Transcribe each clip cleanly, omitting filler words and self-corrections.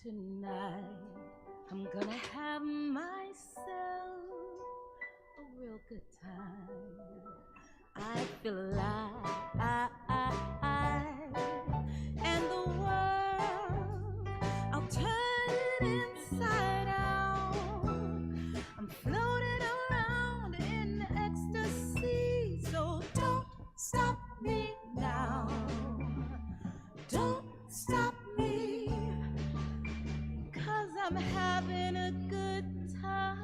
Tonight, I'm gonna have myself a real good time. I feel alive, and the world, I'll turn it inside out. I'm floating around in ecstasy, so don't stop me now. Don't stop me, 'cause I'm having a good time.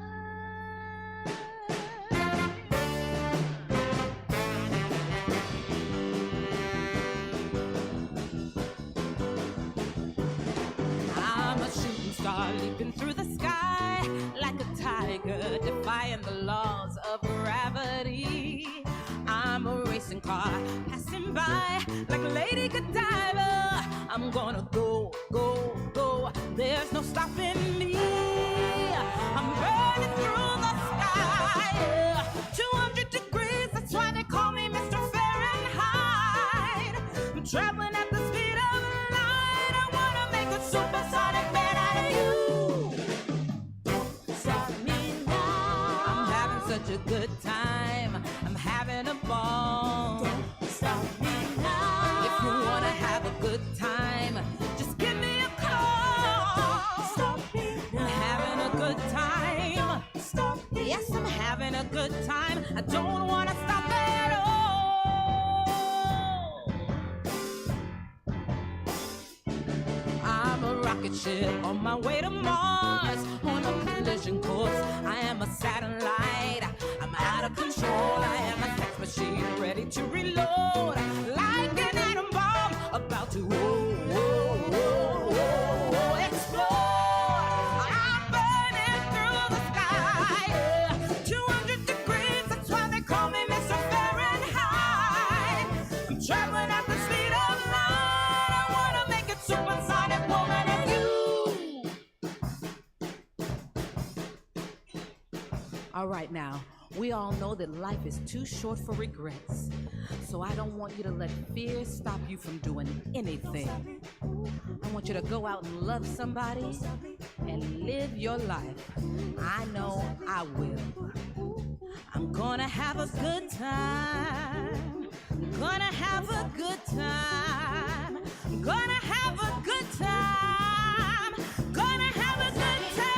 I'm a shooting star leaping through the sky like a tiger, defying the laws of gravity. I'm a racing car passing by like Lady Godiva. I'm gonna go, go, go. There's no stopping me. I'm burning through the sky. 200 degrees, that's why they call me Mr. Fahrenheit. I'm traveling at the speed of light. I wanna make a supersonic man out of you. Stop me now. I'm having such a good time. I'm having a ball. Don't stop me now. If you wanna have a good time, just give me a call. Stop me now. I'm having a good time. Stop me. Yes, I'm having a good time. I don't wanna stop at all. I'm a rocket ship on my way to Mars, on a collision course. I am a satellite. I'm out of control. I am a sex machine ready to reload, like an atom bomb about to explode. I'm burning through the sky. 200 degrees, that's why they call me Mr. Fahrenheit. I'm traveling at the speed of light. I wanna make it supersonic, woman, and you. All right, now, we all know that life is too short for regrets. So I don't want you to let fear stop you from doing anything. I want you to go out and love somebody and live your life. I know I will. I'm gonna have a good time. I'm gonna have a good time. I'm gonna have a good time. Gonna have a good time.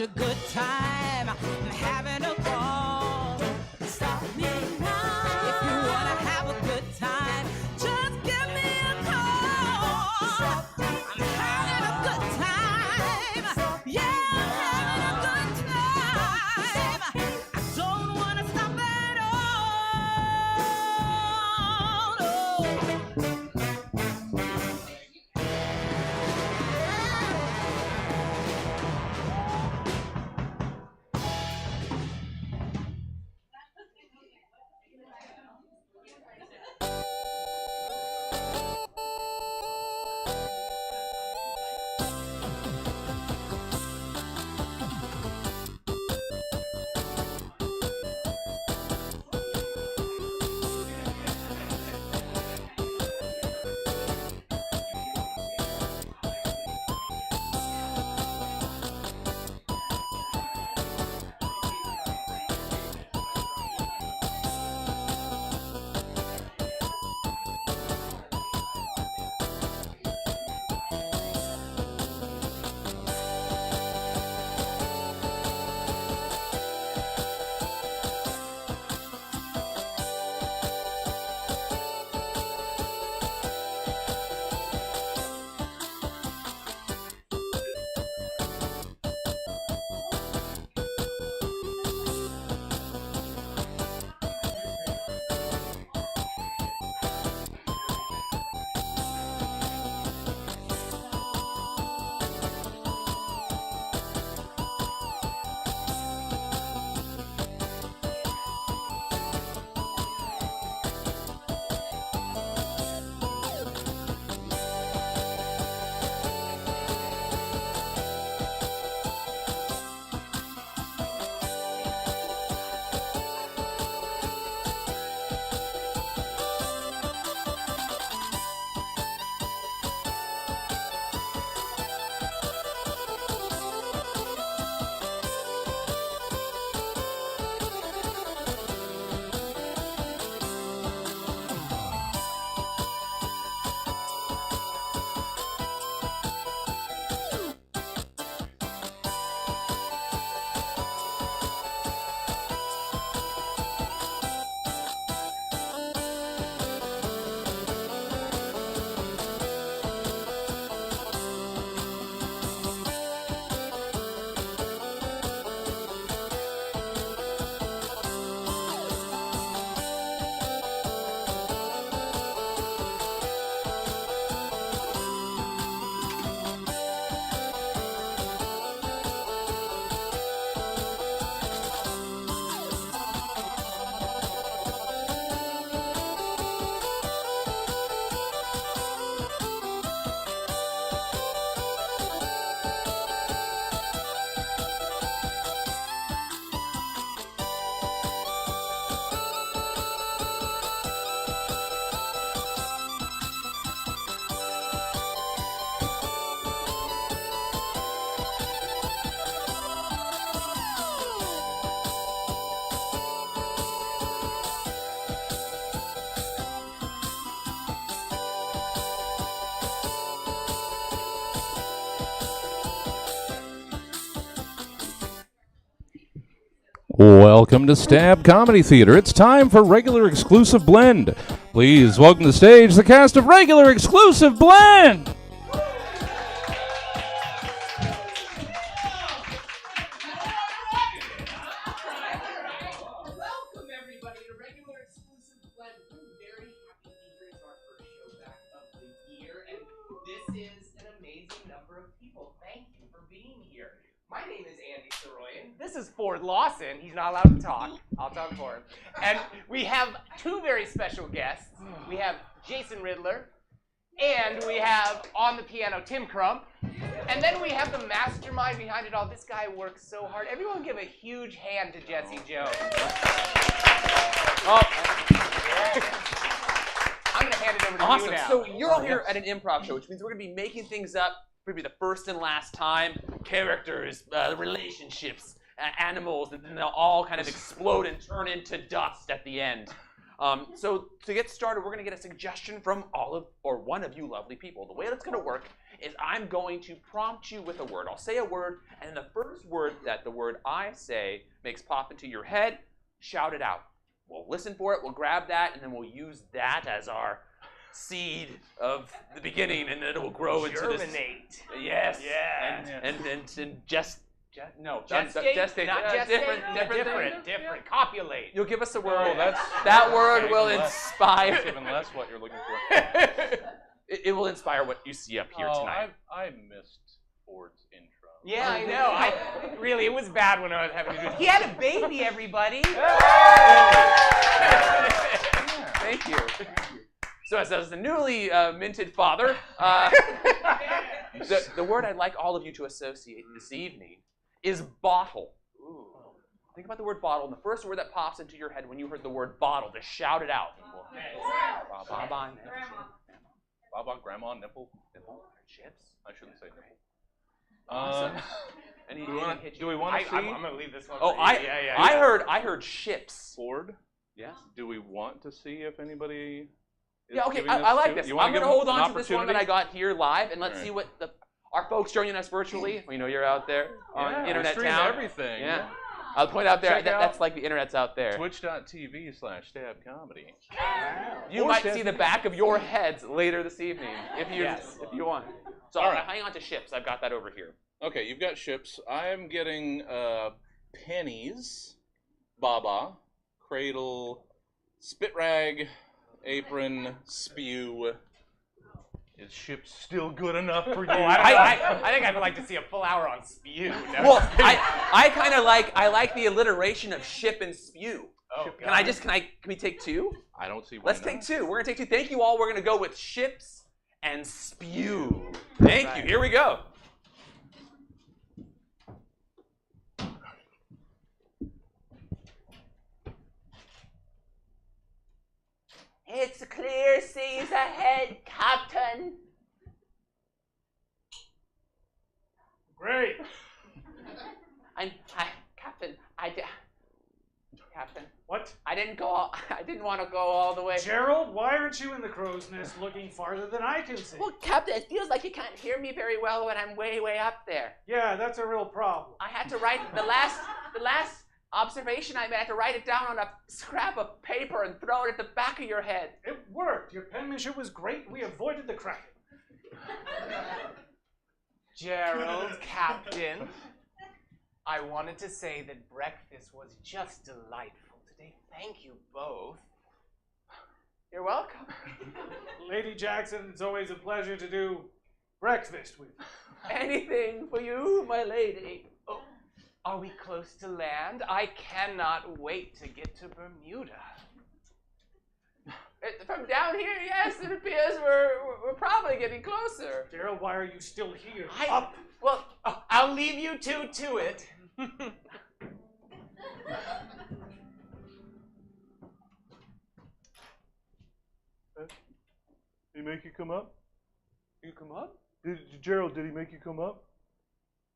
A good time, I'm having a ball. Stop me now. If you wanna have a good time, just give me a call. I'm having a good time. Yeah, I'm having a good time. I don't wanna stop at all. No. Welcome to Stab Comedy Theater. It's time for Regular Exclusive Blend. Please welcome to the stage the cast of Regular Exclusive Blend. Welcome everybody to Regular Exclusive Blend. We're very happy to be here. It's our first show back of the year, and this is an amazing number of people. Thank you for being here. My name is Andy Saroyan. This is Ford Lawson. He's not allowed to talk. I'll talk for him. And we have two very special guests. We have Jason Riddler, and we have on the piano Tim Crump, and then we have the mastermind behind it all. This guy works so hard. Everyone give a huge hand to Jesse Jones. Oh. I'm going to hand it over to you now. So you're all here at an improv show, which means we're going to be making things up maybe the first and last time. Characters, relationships, animals, and then they'll all kind of explode and turn into dust at the end. So to get started, we're going to get a suggestion from one of you lovely people. The way that's going to work is I'm going to prompt you with a word. I'll say a word, and the first word that the word I say makes pop into your head, shout it out. We'll listen for it, we'll grab that, and then we'll use that as our seed of the beginning, and it will grow into this. Germinate. Yes. Yeah. And just no. Gestate? Gestate. Not Different. different. Copulate. You'll give us a word. Oh, that word okay, will even inspire. That's even less what you're looking for. It will inspire what you see up here tonight. I missed Ford's intro. Yeah, I know. Really, it was bad when I was having to do it. He had a baby, everybody. Thank you. So as the newly minted father, the word I'd like all of you to associate this evening is bottle. Ooh. Think about the word bottle, and the first word that pops into your head when you heard the word bottle, just shout it out. Baba, grandma, nipple. Chips? I shouldn't say nipple. Awesome. Do we want to see? I'm going to leave this one. Oh, I heard ships. Ford? Yes. Do we want to see if anybody is Yeah, okay, giving I like to? this. You I'm going to hold on to this one that I opportunity? got here live, and let's All right. see what our folks joining us virtually. We know you're out there on we Internet stream Town. everything. Yeah. I'll point out there, Check out that's like the Internet's out there. Twitch.tv/stabcomedy. You Or might Stab- see the back of your heads later this evening, if you want. So All right. hang on to ships. I've got that over here. Okay, you've got ships. I'm getting pennies, baba, cradle, spit rag, apron, spew. Is ships still good enough for you? I think I'd like to see a full hour on spew. Well, I kind of like the alliteration of ship and spew. Oh, Can we take two? I don't see why Let's not. take two. We're gonna take two. Thank you all. We're gonna go with ships and spew. Thank you. Here we go. It's clear seas ahead, Captain. Great. Captain. What? I didn't want to go all the way. Gerald, why aren't you in the crow's nest looking farther than I can see? Well, Captain, it feels like you can't hear me very well when I'm way, way up there. Yeah, that's a real problem. I had to write the last observation I made. I had to write it down on a scrap of paper and throw it at the back of your head. It worked. Your penmanship was great. We avoided the cracking. Gerald, Captain, I wanted to say that breakfast was just delightful today. Thank you both. You're welcome. Lady Jackson, it's always a pleasure to do breakfast with you. Anything for you, my lady. Oh, are we close to land? I cannot wait to get to Bermuda. From down here, yes, it appears we're probably getting closer. Gerald, why are you still here? Up! Well, I'll leave you two to it. Did he make you come up? You come up? Gerald, did he make you come up?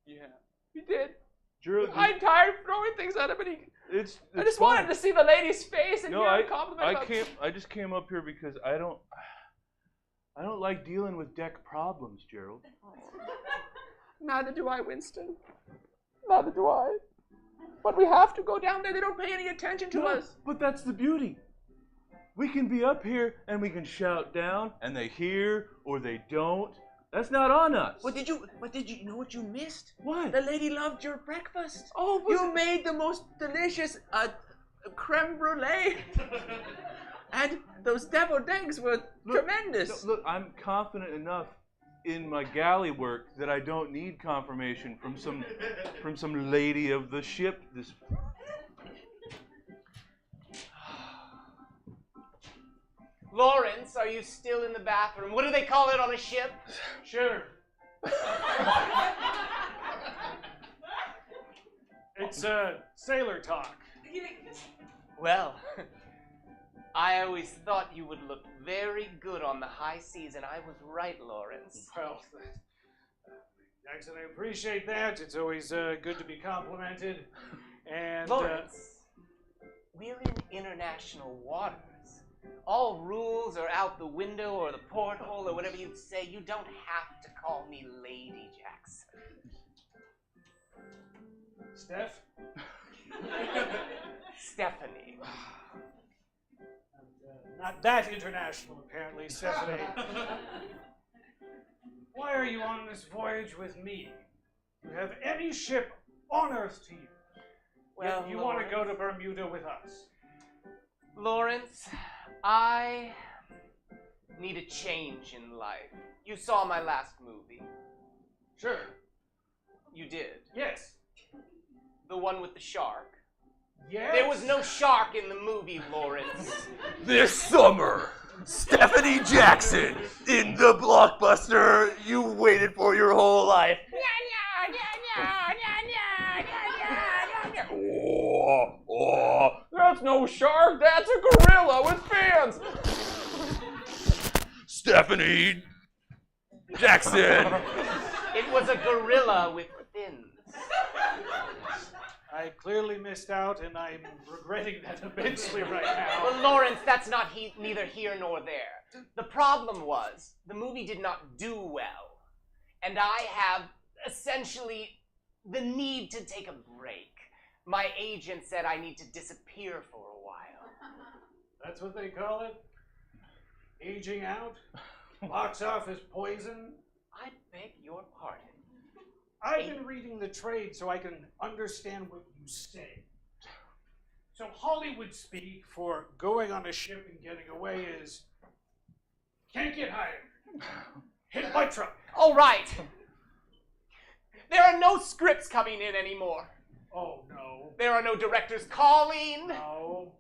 Yeah, he did. Gerald, I'm tired of throwing things at him, and I just wanted to see the lady's face and hear a compliment about I just came up here because I don't like dealing with deck problems, Gerald. Neither do I, Winston. Neither do I. But we have to go down there. They don't pay any attention to us. But that's the beauty. We can be up here and we can shout down, and they hear or they don't. That's not on us. But did you know what you missed? What? The lady loved your breakfast. Oh, You made the most delicious creme brulee. And those deviled eggs were tremendous. Look, I'm confident enough in my galley work that I don't need confirmation from some lady of the ship. This. Lawrence, are you still in the bathroom? What do they call it on a ship? Sure. It's sailor talk. Well, I always thought you would look very good on the high seas, and I was right, Lawrence. Well, Jackson, I appreciate that. It's always good to be complimented. And Lawrence, we're in international waters. All rules are out the window or the porthole or whatever you'd say. You don't have to call me Lady Jackson. Steph? Stephanie. Not that international, apparently, Stephanie. Why are you on this voyage with me? You have any ship on Earth to you. Well, If you want to go to Bermuda with us. Lawrence, I need a change in life. You saw my last movie. Sure. You did. Yes. The one with the shark. Yes. There was no shark in the movie, Lawrence. This summer, Stephanie Jackson in the blockbuster you waited for your whole life. That's no shark. That's a gorilla with fans. Stephanie Jackson. It was a gorilla with fins. I clearly missed out, and I'm regretting that immensely right now. Well, Lawrence, that's not neither here nor there. The problem was, the movie did not do well. And I have, essentially, the need to take a break. My agent said I need to disappear for a while. That's what they call it? Aging out? Box office poison? I beg your pardon. I've been reading the trade so I can understand what you say. So Hollywood speak for going on a ship and getting away is can't get hired. Hit my truck. All right. There are no scripts coming in anymore. Oh no. There are no directors calling. No.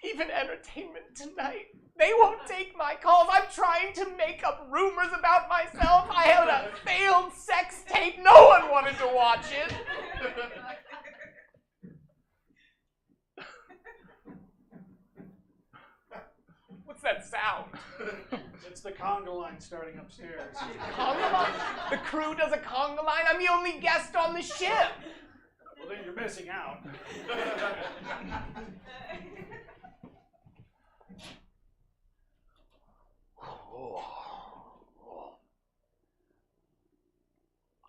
Even Entertainment Tonight. They won't take my calls. I'm trying to make up rumors about myself. I had a failed sex tape. No one wanted to watch it. What's that sound? It's the conga line starting upstairs. Conga line? The crew does a conga line? I'm the only guest on the ship. Well, then you're missing out.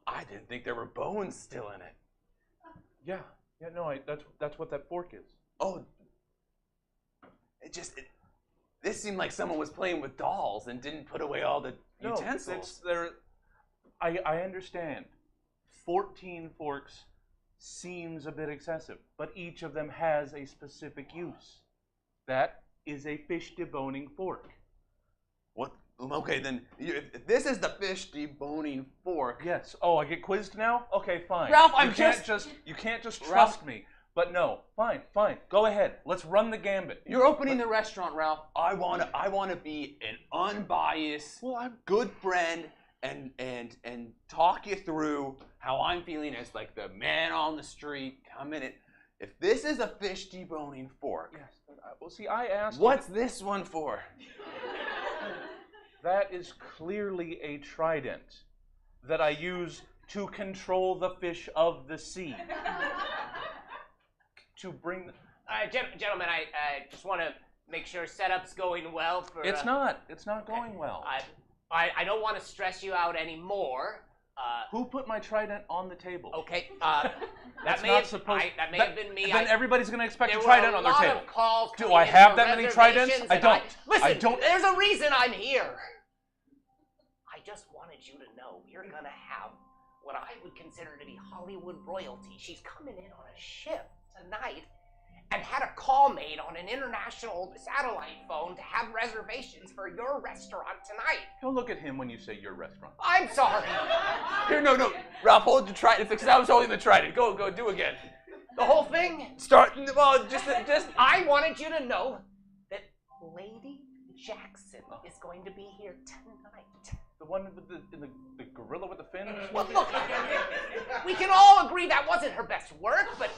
I didn't think there were bones still in it. Yeah, no, that's what that fork is. Oh, this seemed like someone was playing with dolls and didn't put away all the utensils. I understand. 14 forks seems a bit excessive, but each of them has a specific use. That is a fish deboning fork. What? Okay, then if this is the fish deboning fork. Yes. Oh, I get quizzed now? Okay, fine. Ralph, you can't just trust me. But no, fine. Go ahead. Let's run the gambit. You're opening the restaurant, Ralph. I wanna be an unbiased, good friend and talk you through how I'm feeling as like the man on the street. Come in it. If this is a fish deboning fork, Yes. Well, see, I asked. what's this one for? That is clearly a trident that I use to control the fish of the sea. To bring. All right, gentlemen, I just want to make sure setup's going well for... It's not. It's not going well. I don't want to stress you out anymore. Who put my trident on the table? Okay, That's that may not have, supposed. that may have been me. Then everybody's gonna expect there a were trident a on their lot table. of calls Do coming I in have for that many tridents? reservations, I and don't. Listen, I don't. there's a reason I'm here. I just wanted you to know we're gonna have what I would consider to be Hollywood royalty. She's coming in on a ship tonight and had a call made on an international satellite phone to have reservations for your restaurant tonight. Don't look at him when you say your restaurant. I'm sorry. Here, no. Ralph, hold the trident. Because I was holding the trident. Go, do again. The whole thing? Start. Well, just. I wanted you to know that Lady Jackson is going to be here tonight. The one with the gorilla with the fins? Well, look, we can all agree that wasn't her best work, but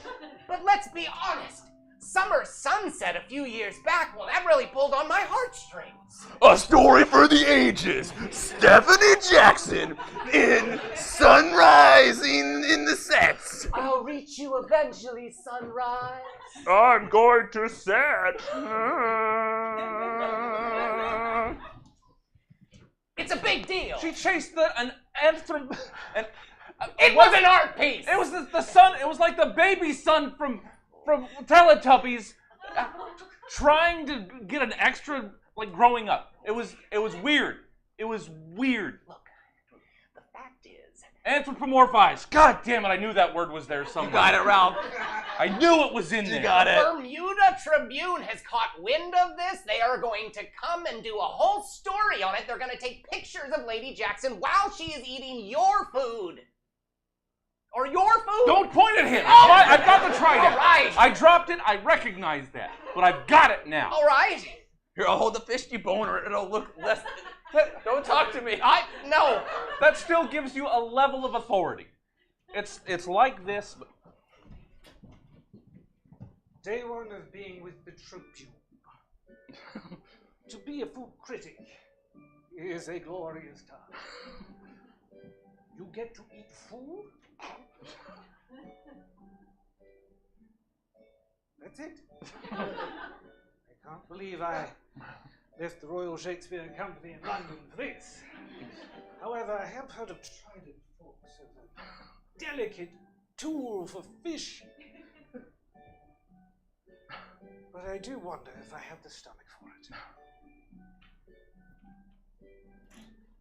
let's be honest. Summer Sunset a few years back, well, that really pulled on my heartstrings. A story for the ages. Stephanie Jackson in Sunrise in the sets. I'll reach you eventually, Sunrise. I'm going to set. It's a big deal. She chased an It was an art piece. It was the son. It was like the baby son from Teletubbies, trying to get an extra, like, growing up. It was weird. It was weird. Look, the fact is, Anthropomorphize. God damn it! I knew that word was there somewhere. You got it, Ralph. I knew it was in there. You got it. Bermuda Tribune has caught wind of this. They are going to come and do a whole story on it. They're going to take pictures of Lady Jackson while she is eating your food. Or your food. Don't point at him. Oh. I've got the trident. All right. I dropped it. I recognize that, but I've got it now. All right. Here, I'll hold the fishy bone, or it'll look less. Don't talk to me. No. That still gives you a level of authority. It's like this, but Day one of being with the Tribune. To be a food critic is a glorious task. You get to eat food. That's it. I can't believe I left the Royal Shakespeare Company in London for this. However, I have heard of trident forks as a delicate tool for fish. But I do wonder if I have the stomach for it.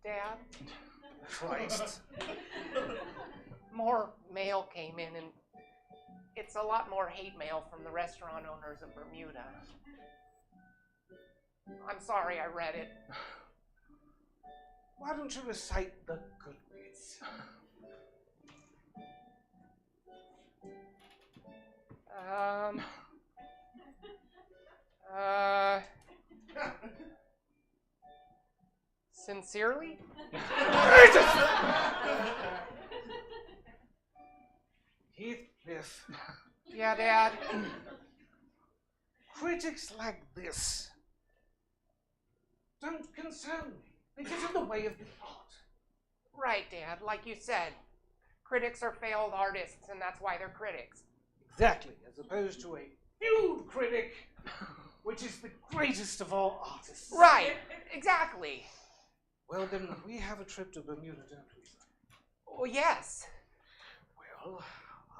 Dad, Christ. more mail came in, and it's a lot more hate mail from the restaurant owners of Bermuda. I'm sorry I read it. Why don't you recite the good bits? Sincerely? Heathcliff, Yeah, Dad. critics like this don't concern me. They get in the way of the art. Right, Dad. Like you said, critics are failed artists, and that's why they're critics. Exactly, as opposed to a feud critic, which is the greatest of all artists. Right. Exactly. Well, then we have a trip to Bermuda, don't we? Well, yes. Well,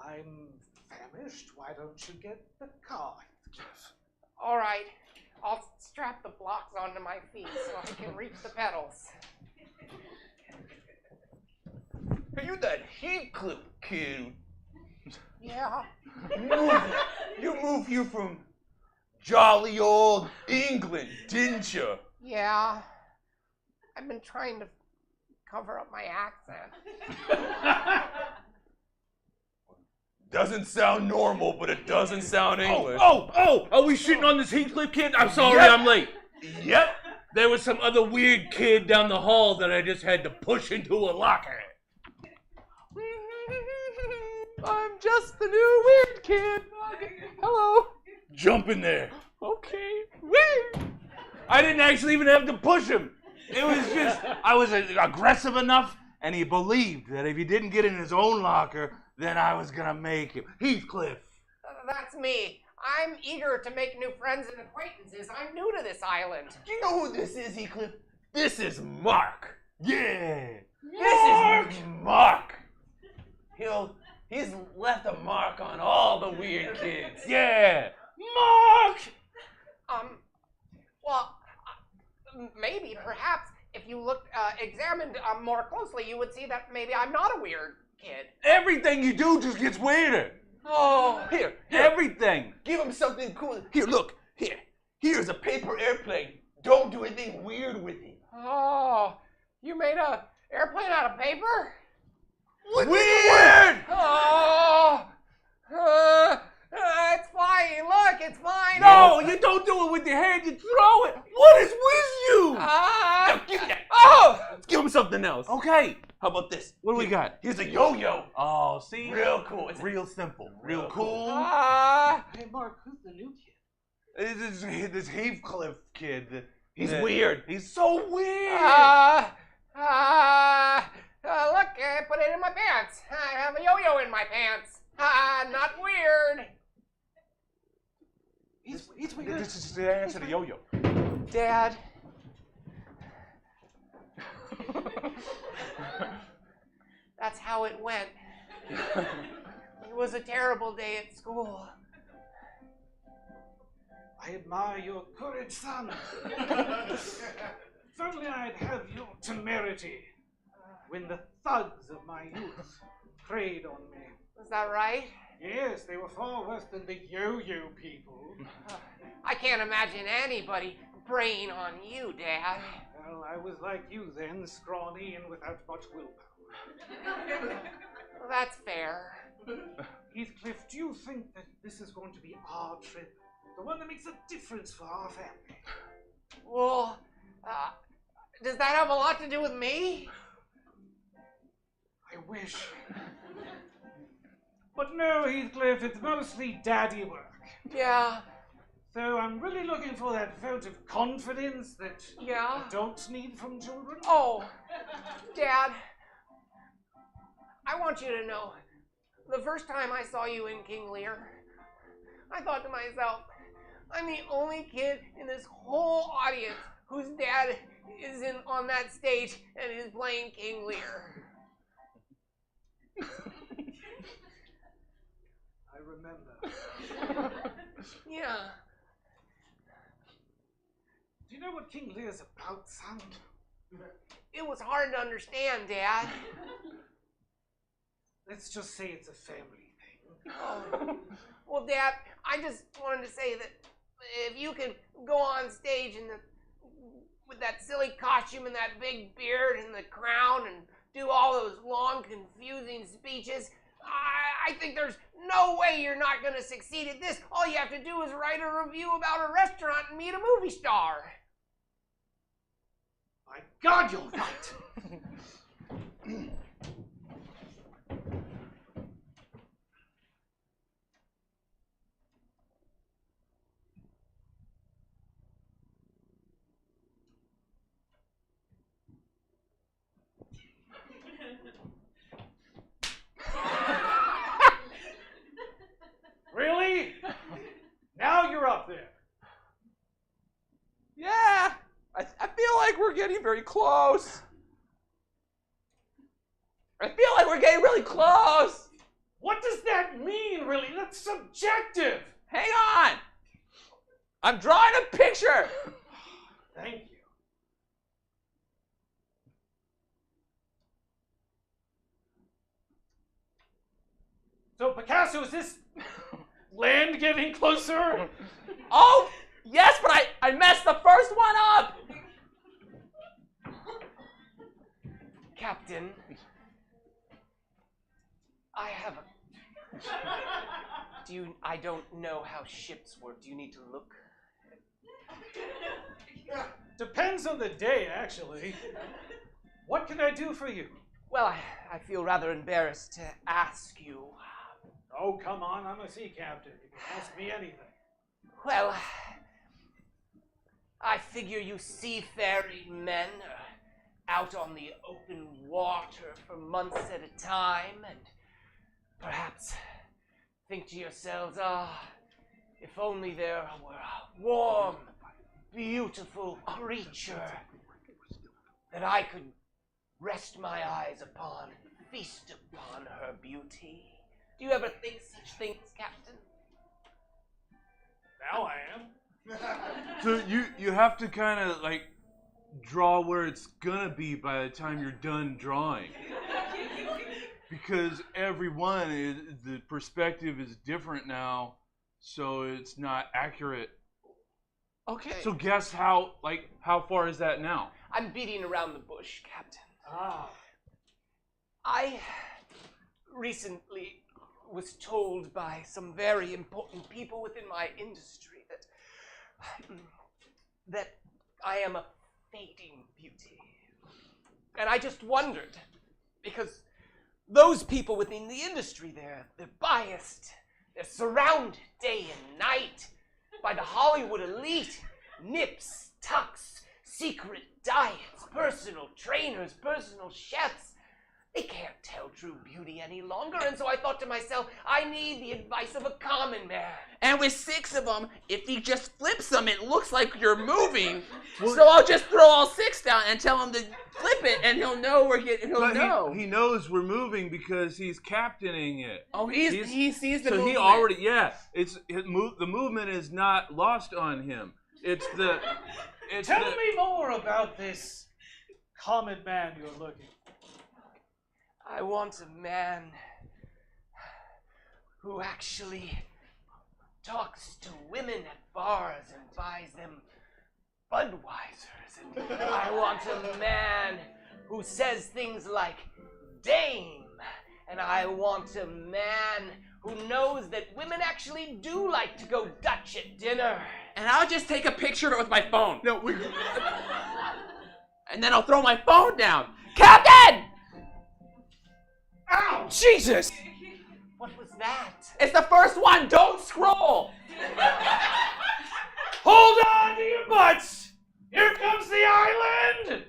I'm famished. Why don't you get the car, Heathcliff? All right. I'll strap the blocks onto my feet so I can reach the pedals. Are you that Heathcliff kid? Yeah. You moved here from jolly old England, didn't you? Yeah. I've been trying to cover up my accent. Doesn't sound normal, but it doesn't sound English. Oh! Are we shitting on this Heathcliff kid? I'm sorry, Yep. I'm late. Yep. There was some other weird kid down the hall that I just had to push into a locker. I'm just the new weird kid. Hello. Jump in there. Okay. I didn't actually even have to push him. It was just, I was aggressive enough, and he believed that if he didn't get in his own locker, then I was gonna make him. Heathcliff. That's me. I'm eager to make new friends and acquaintances. I'm new to this island. Do you know who this is, Heathcliff? This is Mark. Yeah. This is Mark. He's left a mark on all the weird kids. Yeah. Mark! Well, maybe, perhaps, if you looked, examined more closely, you would see that maybe I'm not a weird kid. Everything you do just gets weirder. Oh, here. Everything. Give him something cool. Here, look. Here's a paper airplane. Don't do anything weird with it. Oh, you made a airplane out of paper? Weird! Oh, it's flying. Look, it's flying. No, you don't do it with your hand. You throw it. What is with you? Now, give me that. Oh! Let's give him something else. Okay. How about this? What do we got? Here's a yo-yo. Oh, see? Real cool. It's Real simple. Real Real cool. Hey, Mark, who's the new kid? This Heathcliff kid. He's weird. He's so weird. Look, I put it in my pants. I have a yo-yo in my pants. Not weird. He's weird. This is the answer to yo-yo. Dad. That's how it went. It was a terrible day at school. I admire your courage, son. If only I'd have your temerity when the thugs of my youth preyed on me. Was that right? Yes, they were far worse than the yo-yo people. I can't imagine anybody preying on you, Dad. Well, I was like you then, scrawny and without much willpower. Well, that's fair. Heathcliff, do you think that this is going to be our trip? The one that makes a difference for our family? Well, does that have a lot to do with me? I wish. But no, Heathcliff, it's mostly daddy work. Yeah, So I'm really looking for that vote of confidence that yeah. adults need from children. Oh, Dad, I want you to know, the first time I saw you in King Lear, I thought to myself, I'm the only kid in this whole audience whose dad is on that stage and is playing King Lear. I remember. Yeah. Do you know what King Lear's about, son? It was hard to understand, Dad. Let's just say it's a family thing. Oh. Well, Dad, I just wanted to say that if you could go on stage with that silly costume and that big beard and the crown and do all those long, confusing speeches, I think there's no way you're not going to succeed at this. All you have to do is write a review about a restaurant and meet a movie star. My God, you're right. Really? Now you're up there. Yeah, I feel like we're getting very close. I feel like we're getting really close. What does that mean, really? That's subjective. Hang on. I'm drawing a picture. Thank you. So, Picasso, is this land getting closer? Oh, yes, but I messed the first one up. Captain, I have a... I don't know how ships work. Do you need to look? Depends on the day, actually. What can I do for you? Well, I feel rather embarrassed to ask you. Oh, come on, I'm a sea captain. You can ask me anything. Well, I figure you seafaring men are out on the open water for months at a time and perhaps think to yourselves, if only there were a warm, beautiful creature that I could rest my eyes upon, feast upon her beauty. Do you ever think such things, Captain? Now I am. So you have to kind of like draw where it's gonna be by the time you're done drawing. Because everyone is, the perspective is different now, so it's not accurate. Okay. So guess how far is that now? I'm beating around the bush, Captain. Ah. I recently was told by some very important people within my industry that I am a fading beauty. And I just wondered, because those people within the industry, they're biased. They're surrounded day and night by the Hollywood elite. Nips, tucks, secret diets, personal trainers, personal chefs. They can't tell true beauty any longer, and so I thought to myself, I need the advice of a common man. And with 6 of them, if he just flips them, it looks like you're moving. So I'll just throw all 6 down and tell him to flip it, and he'll know But know. he knows we're moving because he's captaining it. Oh, he sees the So movement. he already, the movement is not lost on him. It's Tell me more about this common man you're looking for. I want a man who actually talks to women at bars and buys them Budweisers. And I want a man who says things like dame. And I want a man who knows that women actually do like to go Dutch at dinner. And I'll just take a picture of it with my phone. No, And then I'll throw my phone down. Captain! Ow! Jesus! What was that? It's the first one. Don't scroll. Hold on to your butts! Here comes the island!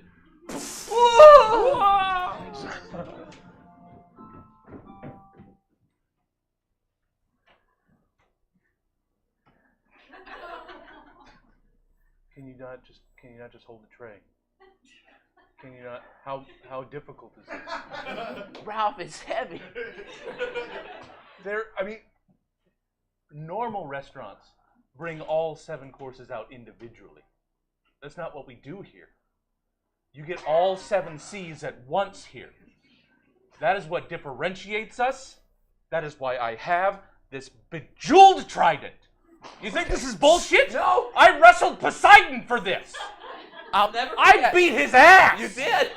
Can you not just hold the tray? Can you not? How difficult is this? Ralph, it's heavy. Normal restaurants bring all 7 courses out individually. That's not what we do here. You get all 7 C's at once here. That is what differentiates us. That is why I have this bejeweled trident. You think this is bullshit? No. I wrestled Poseidon for this. I'll never I forget. beat his ass. You did.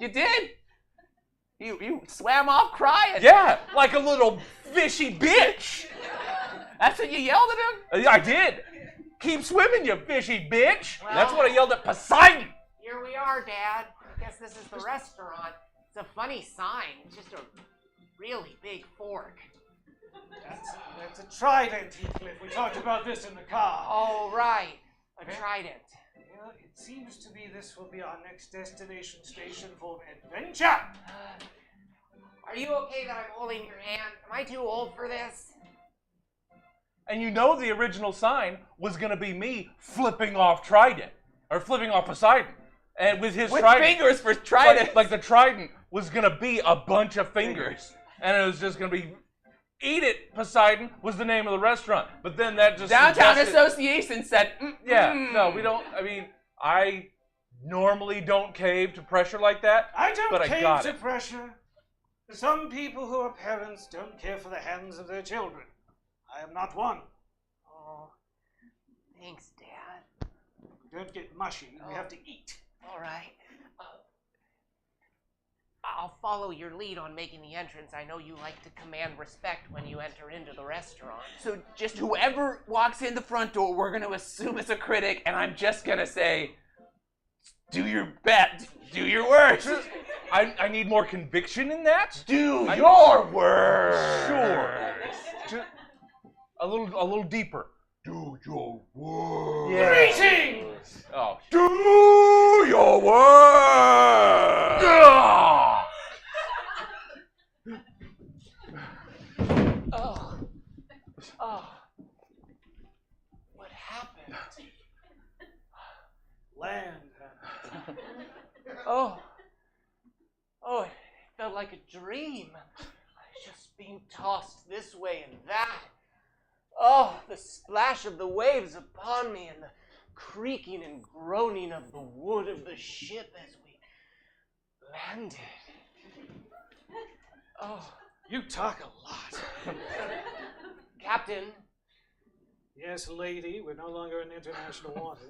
You did. You swam off crying. Yeah, like a little fishy bitch. That's what you yelled at him? I did. Keep swimming, you fishy bitch. That's what I yelled at Poseidon. Here we are, Dad. I guess this is the restaurant. It's a funny sign. It's just a really big fork. That's a trident, Heathcliff. We talked about this in the car. Oh, right. A trident. Well, it seems to be this will be our next destination station for adventure. Are you okay that I'm holding your hand? Am I too old for this? And you know the original sign was going to be me flipping off Trident, or flipping off Poseidon. And with his With trident. fingers for trident. Like the trident was going to be a bunch of fingers. And it was just going to be, Eat It, Poseidon was the name of the restaurant. But then that just Downtown suggested- Association said, Yeah, no, we don't, I normally don't cave to pressure like that. I don't But I cave got to it. pressure. Some people who are parents don't care for the hands of their children. I am not one. Oh, thanks, Dad. Don't get mushy. We have to eat. All right. I'll follow your lead on making the entrance. I know you like to command respect when you enter into the restaurant. So just whoever walks in the front door, we're going to assume it's a critic, and I'm just going to say, do your best, do your worst. I need more conviction in that. Do your worst. Sure. A little deeper. Do your worst. Yeah. Greetings! Oh, Do your worst. Oh. What happened? Land. Oh. dream. I was just being tossed this way and that. Oh, the splash of the waves upon me and the creaking and groaning of the wood of the ship as we landed. Oh, You talk a lot. Captain, Yes, lady, we're no longer in international water.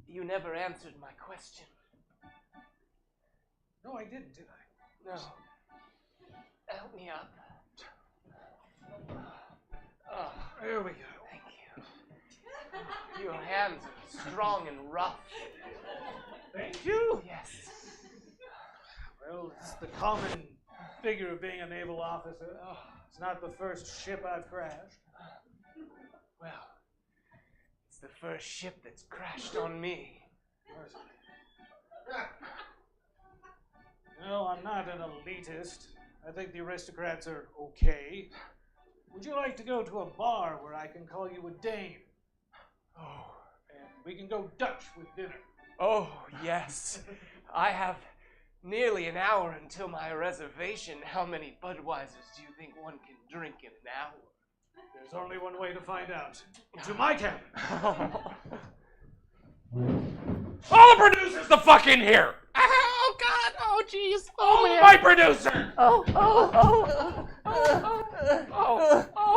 you never answered my question. No, I didn't, did I? No. Help me up. Oh, There we go. thank you. Your hands are strong and rough. Thank you. Yes. Well, it's the common figure of being a naval officer. It's not the first ship I've crashed. Well, it's the first ship that's crashed on me. No, I'm not an elitist. I think the aristocrats are okay. Would you like to go to a bar where I can call you a dame? Oh. And we can go Dutch with dinner. Oh, yes. I have nearly an hour until my reservation. How many Budweisers do you think one can drink in an hour? There's only one way to find out. To my cabin. All the producers the fuck in here! Oh, God. Oh, jeez. Oh, my producer!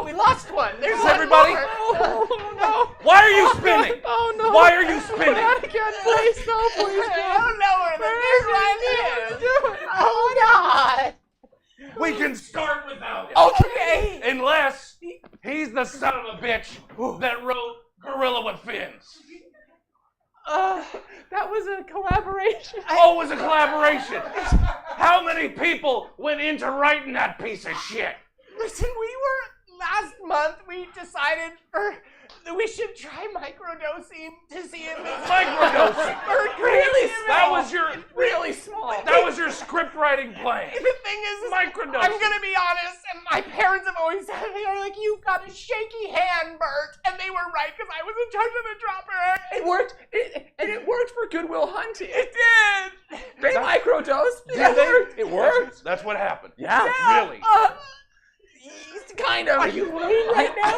We lost one. There's Is one everybody? more. Oh, no. Why are you spinning? Oh, no. Why are you spinning? Not again, please. No, please. I don't know where the fifth one is. Oh, God. We can start without him. Okay. Unless he's the son of a bitch that wrote Gorilla with Fins. That was a collaboration. Oh, it was a collaboration. How many people went into writing that piece of shit? Listen, last month we decided that we should try microdosing to see if it's Microdosing. really That was your really small. that was your script writing plan. The thing is, Microdosing. I'm gonna be honest, and my parents have always said, they are like, you've got a shaky hand, Bert, and they were right because I was in charge of the dropper. It worked, and it worked for Goodwill Hunting. It did. They microdosed. Did they? It worked. That's what happened. Yeah. Really? Kind of. Are you lying right now?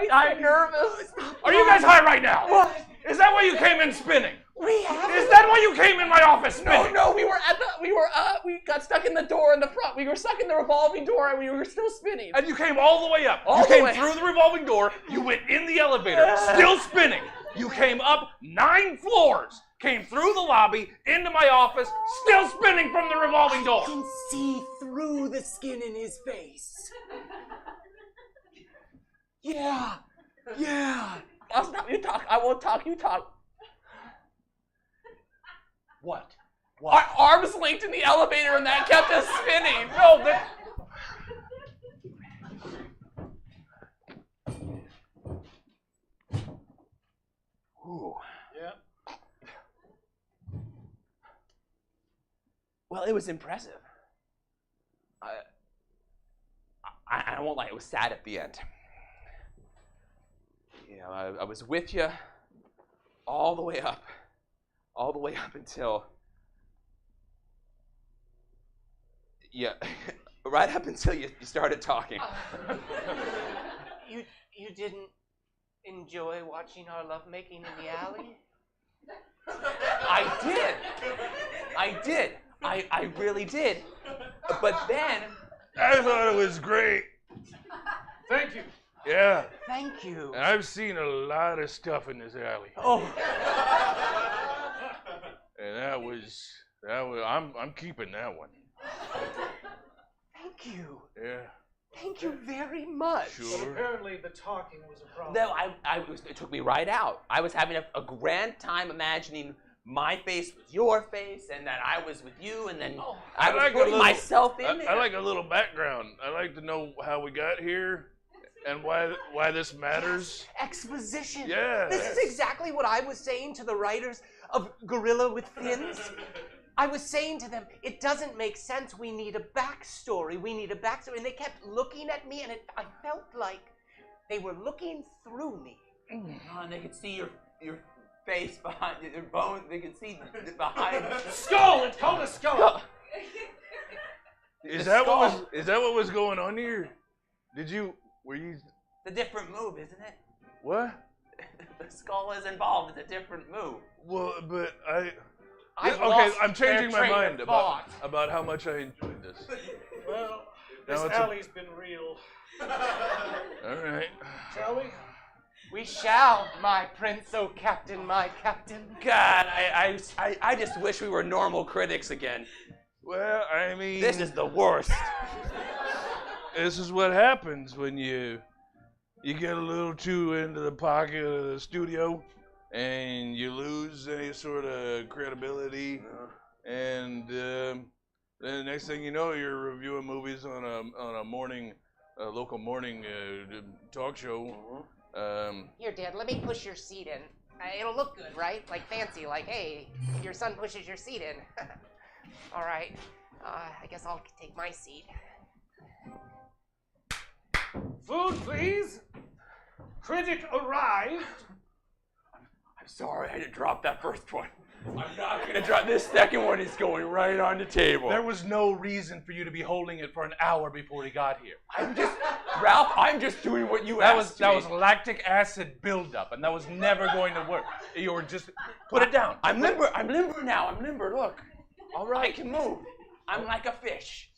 I'm nervous. Are you guys high right now? What? Is that why you came in spinning? We have. Is that why you came in my office spinning? No, we got stuck in the door in the front. We were stuck in the revolving door, and we were still spinning. And you came all the way up. All you the came way. through the revolving door. You went in the elevator, still spinning. You came up 9 floors, came through the lobby, into my office, still spinning from the revolving door. I can see through the skin in his face. Yeah. I'll stop. You talk. I won't talk. You talk. What? Our arms linked in the elevator, and that kept us spinning. No, that. Ooh. Yeah. Well, it was impressive. I won't lie, it was sad at the end. You know, I was with you all the way up until, yeah, right up until you started talking. You didn't enjoy watching our lovemaking in the alley? I did. I really did. But then, I thought it was great. Thank you. Yeah, Thank you. and I've seen a lot of stuff in this alley, Oh, and that was I'm keeping that one. thank you. Yeah, Thank you very much. But sure. apparently the talking was a problem. no, it took me right out. I was having a grand time imagining my face was your face, and that I was with you, and then I was like a putting little- myself in there. I like a little background. I like to know how we got here, and why this matters. Exposition. Yes. This is exactly what I was saying to the writers of Gorilla with Fins. I was saying to them, it doesn't make sense. We need a backstory. And they kept looking at me, and I felt like they were looking through me. Oh, and they could see your face behind your bone. They could see behind. Skull! It's called a skull! Is The that what skull. was was going on here? Were you It's a different move, isn't it? what? The skull is involved. It's a different move. Well, but I've okay, lost I'm changing their my train mind of about thought. how much I enjoyed this. Well, Now this it's a- alley's been real. All right. Shall we? We shall, my prince, oh captain, my captain. God, I just wish we were normal critics again. Well, I mean, This is the worst. this is what happens when you get a little too into the pocket of the studio, and you lose any sort of credibility, and then the next thing you know, you're reviewing movies on a local morning talk show. Here, Dad, let me push your seat in. It'll look good, right? Like fancy, like, hey, your son pushes your seat in. All right, I guess I'll take my seat. Food, please. Critic arrived. I'm sorry I had to drop that first one. I'm not gonna drop this second one. Is going right on the table. There was no reason for you to be holding it for an hour before he got here. Ralph, I'm just doing what you That asked was me. lactic acid buildup, and that was never going to work. You were just put it down. I'm limber now. I'm limber. Look. All right. I can move. I'm like a fish.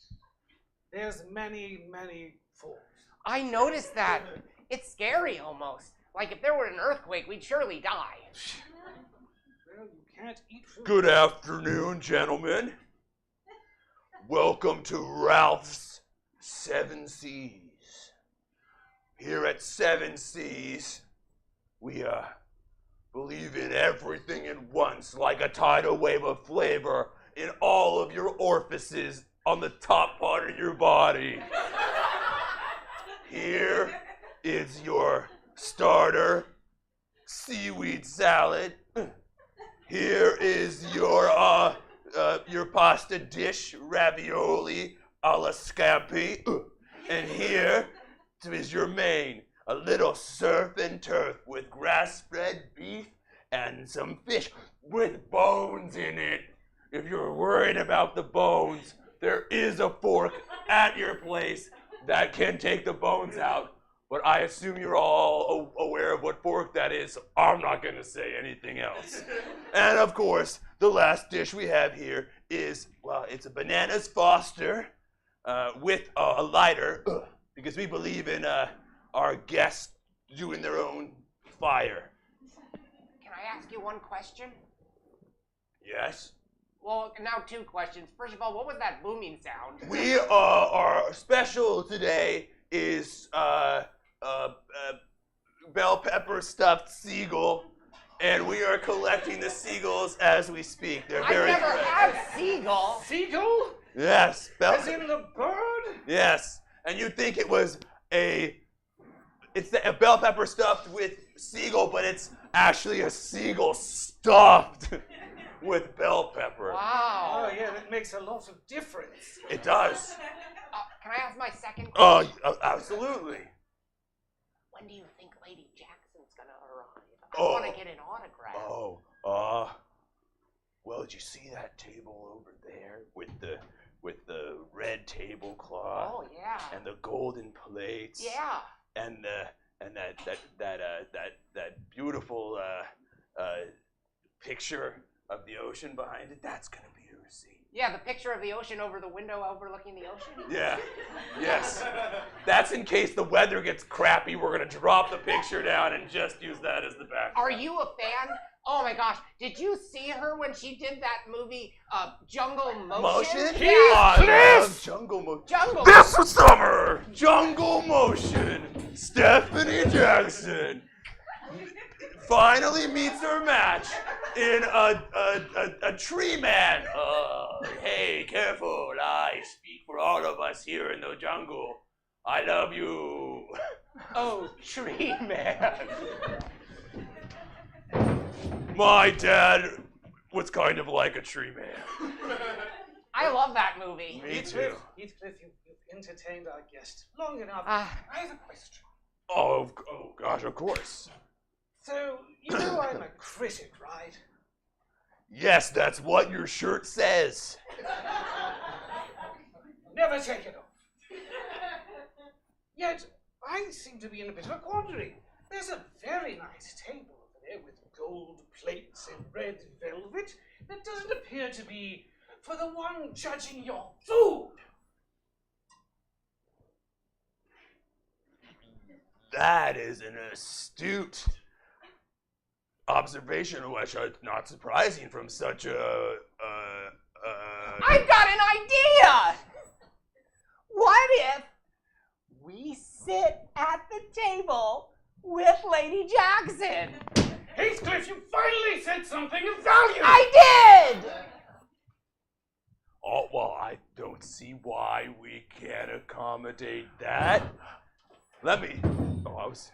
There's many, many forks. I noticed that. It's scary almost. Like if there were an earthquake, we'd surely die. Well, you can't eat food. Good afternoon, gentlemen. Welcome to Ralph's Seven Seas. Here at Seven Seas, we believe in everything at once, like a tidal wave of flavor in all of your orifices on the top part of your body. Here is your starter seaweed salad. Here is your pasta dish, ravioli alla scampi. And here is your main, a little surf and turf with grass-fed beef and some fish with bones in it. If you're worried about the bones, there is a fork at your place that can take the bones out. But I assume you're all aware of what fork that is, so I'm not going to say anything else. And of course, the last dish we have here is, well, it's a bananas Foster with a lighter, because we believe in our guests doing their own fire. Can I ask you one question? Yes? Well, now two questions. First of all, what was that booming sound? We our special today is bell pepper stuffed seagull, and we are collecting the seagulls as we speak. They're I've very never fresh. had seagull. Seagull? Yes, As in the bird? yes, and you'd think it was a bell pepper stuffed with seagull, but it's actually a seagull stuffed with bell pepper. Wow. Oh, yeah, that makes a lot of difference. It does. Can I ask my second question? Absolutely. When do you think Lady Jackson's gonna arrive? I want to get an autograph. Well, did you see that table over there with the red tablecloth Oh yeah. and the golden plates? Yeah. And that beautiful picture of the ocean behind it. That's gonna be your receipt. Yeah, the picture of the ocean over the window overlooking the ocean. Yeah. Yes. That's in case the weather gets crappy. We're gonna drop the picture down and just use that as the background. Are you a fan? Oh my gosh, did you see her when she did that movie, Jungle Motion? Motion? Yeah. I love Jungle Motion. Jungle. This summer, Jungle Motion, Stephanie Jackson finally meets her match in a tree man. Hey, careful, I speak for all of us here in the jungle. I love you. Oh, tree man. My dad was kind of like a tree man. I love that movie. Me too. Heathcliff, you've entertained our guest long enough. Ah. I have a question. Oh gosh, of course. So, you know I'm a critic, right? Yes, that's what your shirt says. never take it off. Yet, I seem to be in a bit of a quandary. There's a very nice table over there with gold plates and red velvet that doesn't appear to be for the one judging your food. That is an astute observation, which is not surprising from such a. I've got an idea! What if we sit at the table with Lady Jackson? Heathcliff, you finally said something of value! I did! Oh, well, I don't see why we can't accommodate that. Let me. Oh, I was.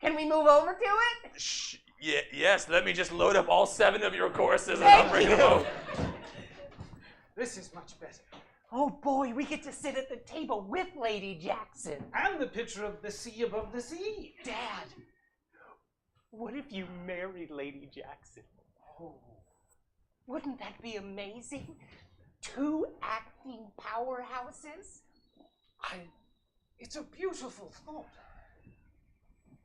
Can we move over to it? Yes, let me just load up all 7 of your courses and Thank I'll bring them you. over. This is much better. Oh boy, we get to sit at the table with Lady Jackson. And the picture of the sea above the sea. Dad, what if you married Lady Jackson? Oh. Wouldn't that be amazing? 2 acting powerhouses? It's a beautiful thought.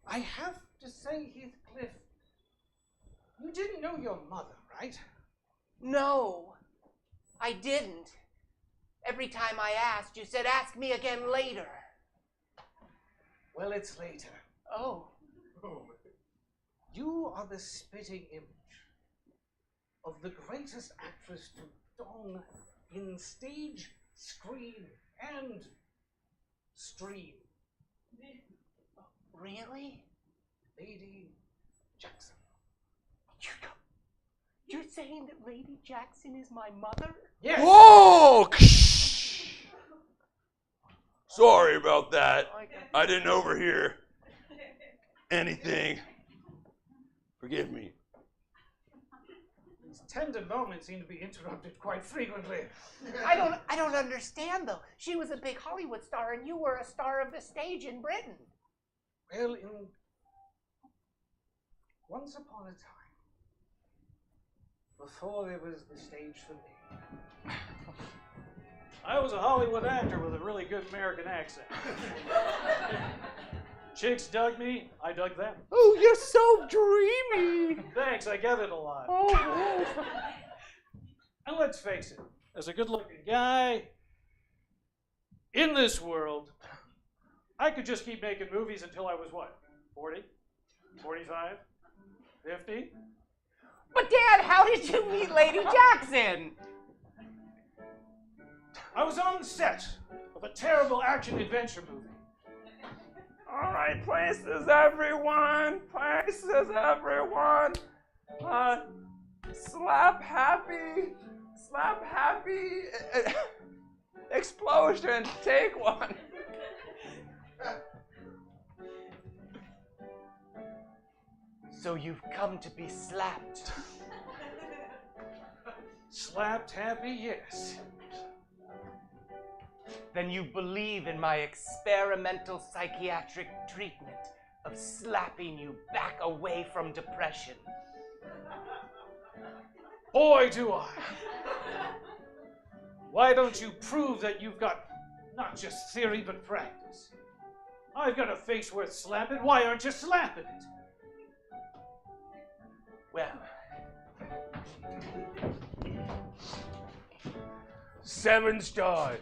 I have to say, Heathcliff, you didn't know your mother, right? No, I didn't. Every time I asked, you said, ask me again later. Well, it's later. Oh. You are the spitting image of the greatest actress to don in stage, screen, and stream. Really? Lady Jackson. You're saying that Lady Jackson is my mother? Yes! Whoa! Sorry about that. I didn't overhear anything. Forgive me. These tender moments seem to be interrupted quite frequently. I don't understand though. She was a big Hollywood star and you were a star of the stage in Britain. Well, once upon a time, before there was the stage for me, I was a Hollywood actor with a really good American accent. Chicks dug me, I dug them. Oh, you're so dreamy. Thanks, I get it a lot. Oh. And let's face it, as a good-looking guy in this world, I could just keep making movies until I was what? 40? 45? 50? But Dad, how did you meet Lady Jackson? I was on the set of a terrible action-adventure movie. All right, places, everyone. Places, everyone. Slap happy. Slap happy. Explosion. Take one. So you've come to be slapped. Slapped happy, yes. Then you believe in my experimental psychiatric treatment of slapping you back away from depression. Boy, do I. Why don't you prove that you've got not just theory, but practice? I've got a face worth slapping. Why aren't you slapping it? Well, 7 stars.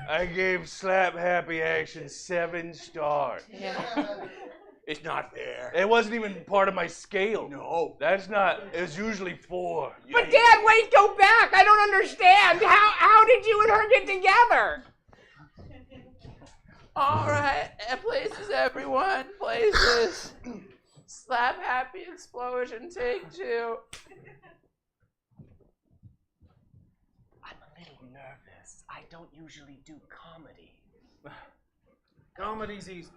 I gave Slap Happy Action 7 stars. It's not fair. It wasn't even part of my scale. No. That's not. It's usually 4. but Dad, wait, go back. I don't understand. How did you and her get together? All right, places, everyone. Places. Slap happy explosion. Take 2. I'm a little nervous. I don't usually do comedy. Comedy's easy.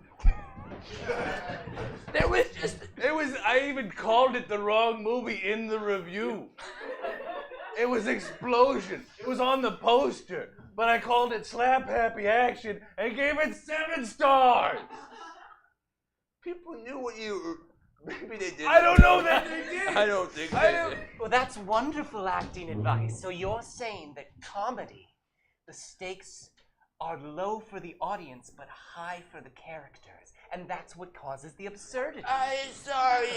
I even called it the wrong movie in the review. It was Explosion. It was on the poster. But I called it Slap Happy Action and gave it 7 stars. People knew what you Maybe they did. I don't know that they did. I don't think I they don't- did. Well, that's wonderful acting advice. So you're saying that comedy, the stakes are low for the audience but high for the characters, and that's what causes the absurdity. I'm sorry.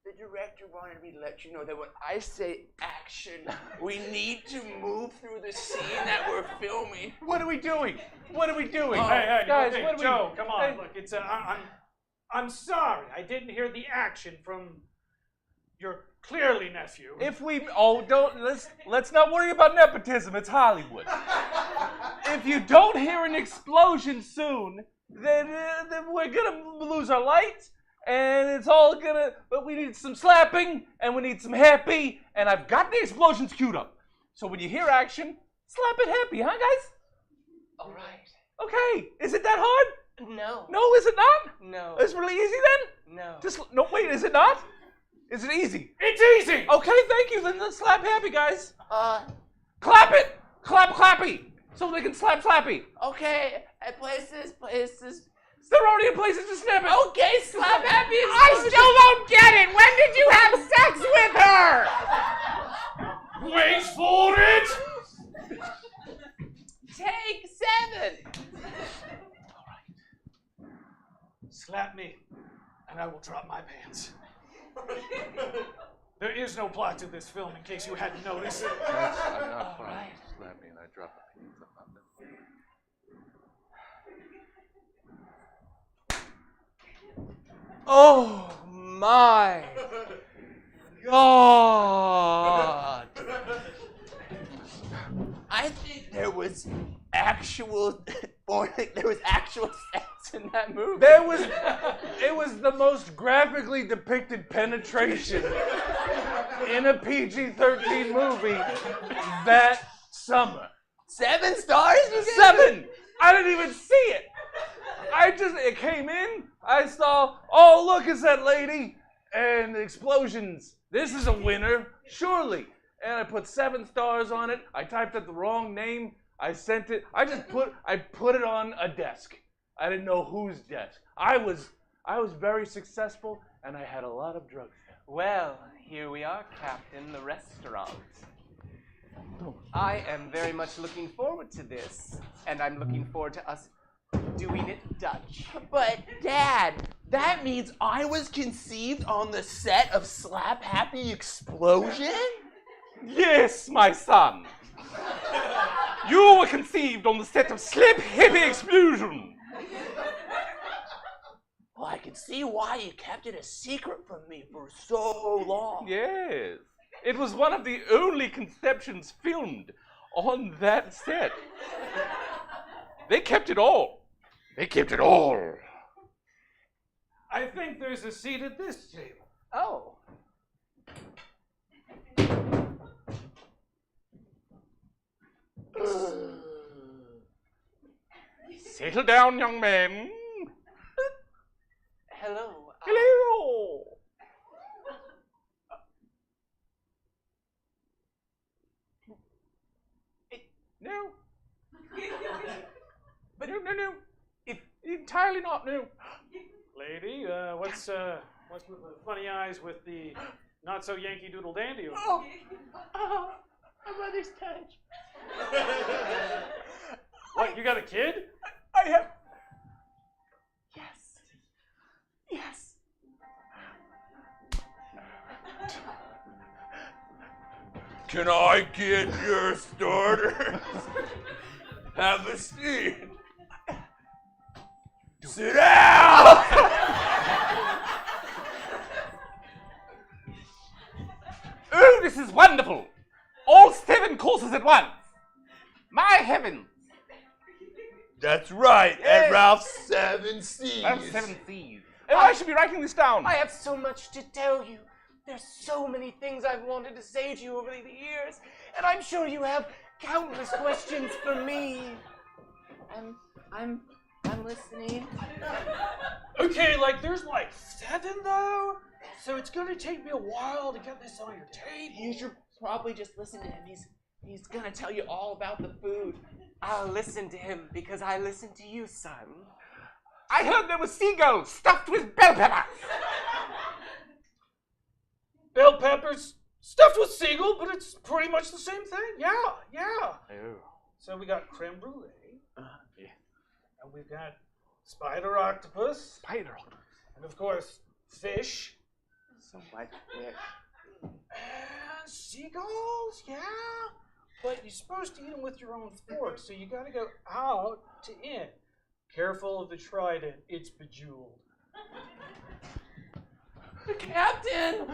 The director wanted me to let you know that when I say action, we need to move through the scene that we're filming. What are we doing? What are we doing? Hey, guys, okay, what are Joe, we come on. Hey, Look, it's I'm sorry. I didn't hear the action from your clearly nephew. If we let's not worry about nepotism. It's Hollywood. If you don't hear an explosion soon, then we're gonna lose our lights, and it's all gonna. But we need some slapping, and we need some happy, and I've got the explosions queued up. So when you hear action, slap it happy, huh, guys? All right. Okay. Is it that hard? No. No, is it not? No. It's really easy then. No. Just no. Wait, is it not? Is it easy? It's easy. Okay, thank you. Then let's slap happy, guys. Clap it. Clap clappy. So they can slap slappy. Okay, places. They're already in places to snap it. Okay, slap happy. I still don't get it. When did you have sex with her? Wait for it. Take 7. Slap me, and I will drop my pants. There is no plot to this film, in case you hadn't noticed. I'm not fine. Slap me and I drop my pants. Oh my God! I think there was actual sex in that movie. It was the most graphically depicted penetration in a PG-13 movie that summer. 7 stars? You gave it? 7. I didn't even see it. It came in. I saw. Oh, look, it's that lady and the explosions. This is a winner, surely. And I put 7 stars on it. I typed out the wrong name. I sent it. I put it on a desk. I didn't know whose desk. I was very successful, and I had a lot of drugs. Well, here we are, Captain, the restaurant. I am very much looking forward to this, and I'm looking forward to us doing it Dutch. But Dad, that means I was conceived on the set of Slap Happy Explosion? Yes, my son. You were conceived on the set of Slap Happy Explosion. Well, I can see why you kept it a secret from me for so long. Yes. It was one of the only conceptions filmed on that set. They kept it all. They kept it all. I think there's a seat at this table. Oh. Settle down, young man. Hello. Hello. No. But no. Entirely not new. Lady, what's with the funny eyes with the not so Yankee Doodle Dandy? Oh, my mother's touch. What, you got a kid? I have. Yes. Can I get your starter? Have a seat. Sit down! Oh, this is wonderful. All 7 courses at once. My heavens. That's right, at Ralph's 7 C's. That's 7 C's. Oh, I should be writing this down. I have so much to tell you. There's so many things I've wanted to say to you over the years, and I'm sure you have countless questions for me. I'm listening. Okay, there's 7 though? So it's gonna take me a while to get this on your tape. You should probably just listen to him. He's gonna tell you all about the food. I'll listen to him because I listen to you, son. I heard there were seagulls stuffed with bell pepper. Bell peppers stuffed with seagull, but it's pretty much the same thing. Yeah. So we got creme brulee. Yeah. And we've got spider octopus. Spider octopus. And of course, fish. So much fish. And seagulls, yeah. But you're supposed to eat them with your own fork, so you gotta go out to in. Careful of the trident, it's bejeweled. Captain!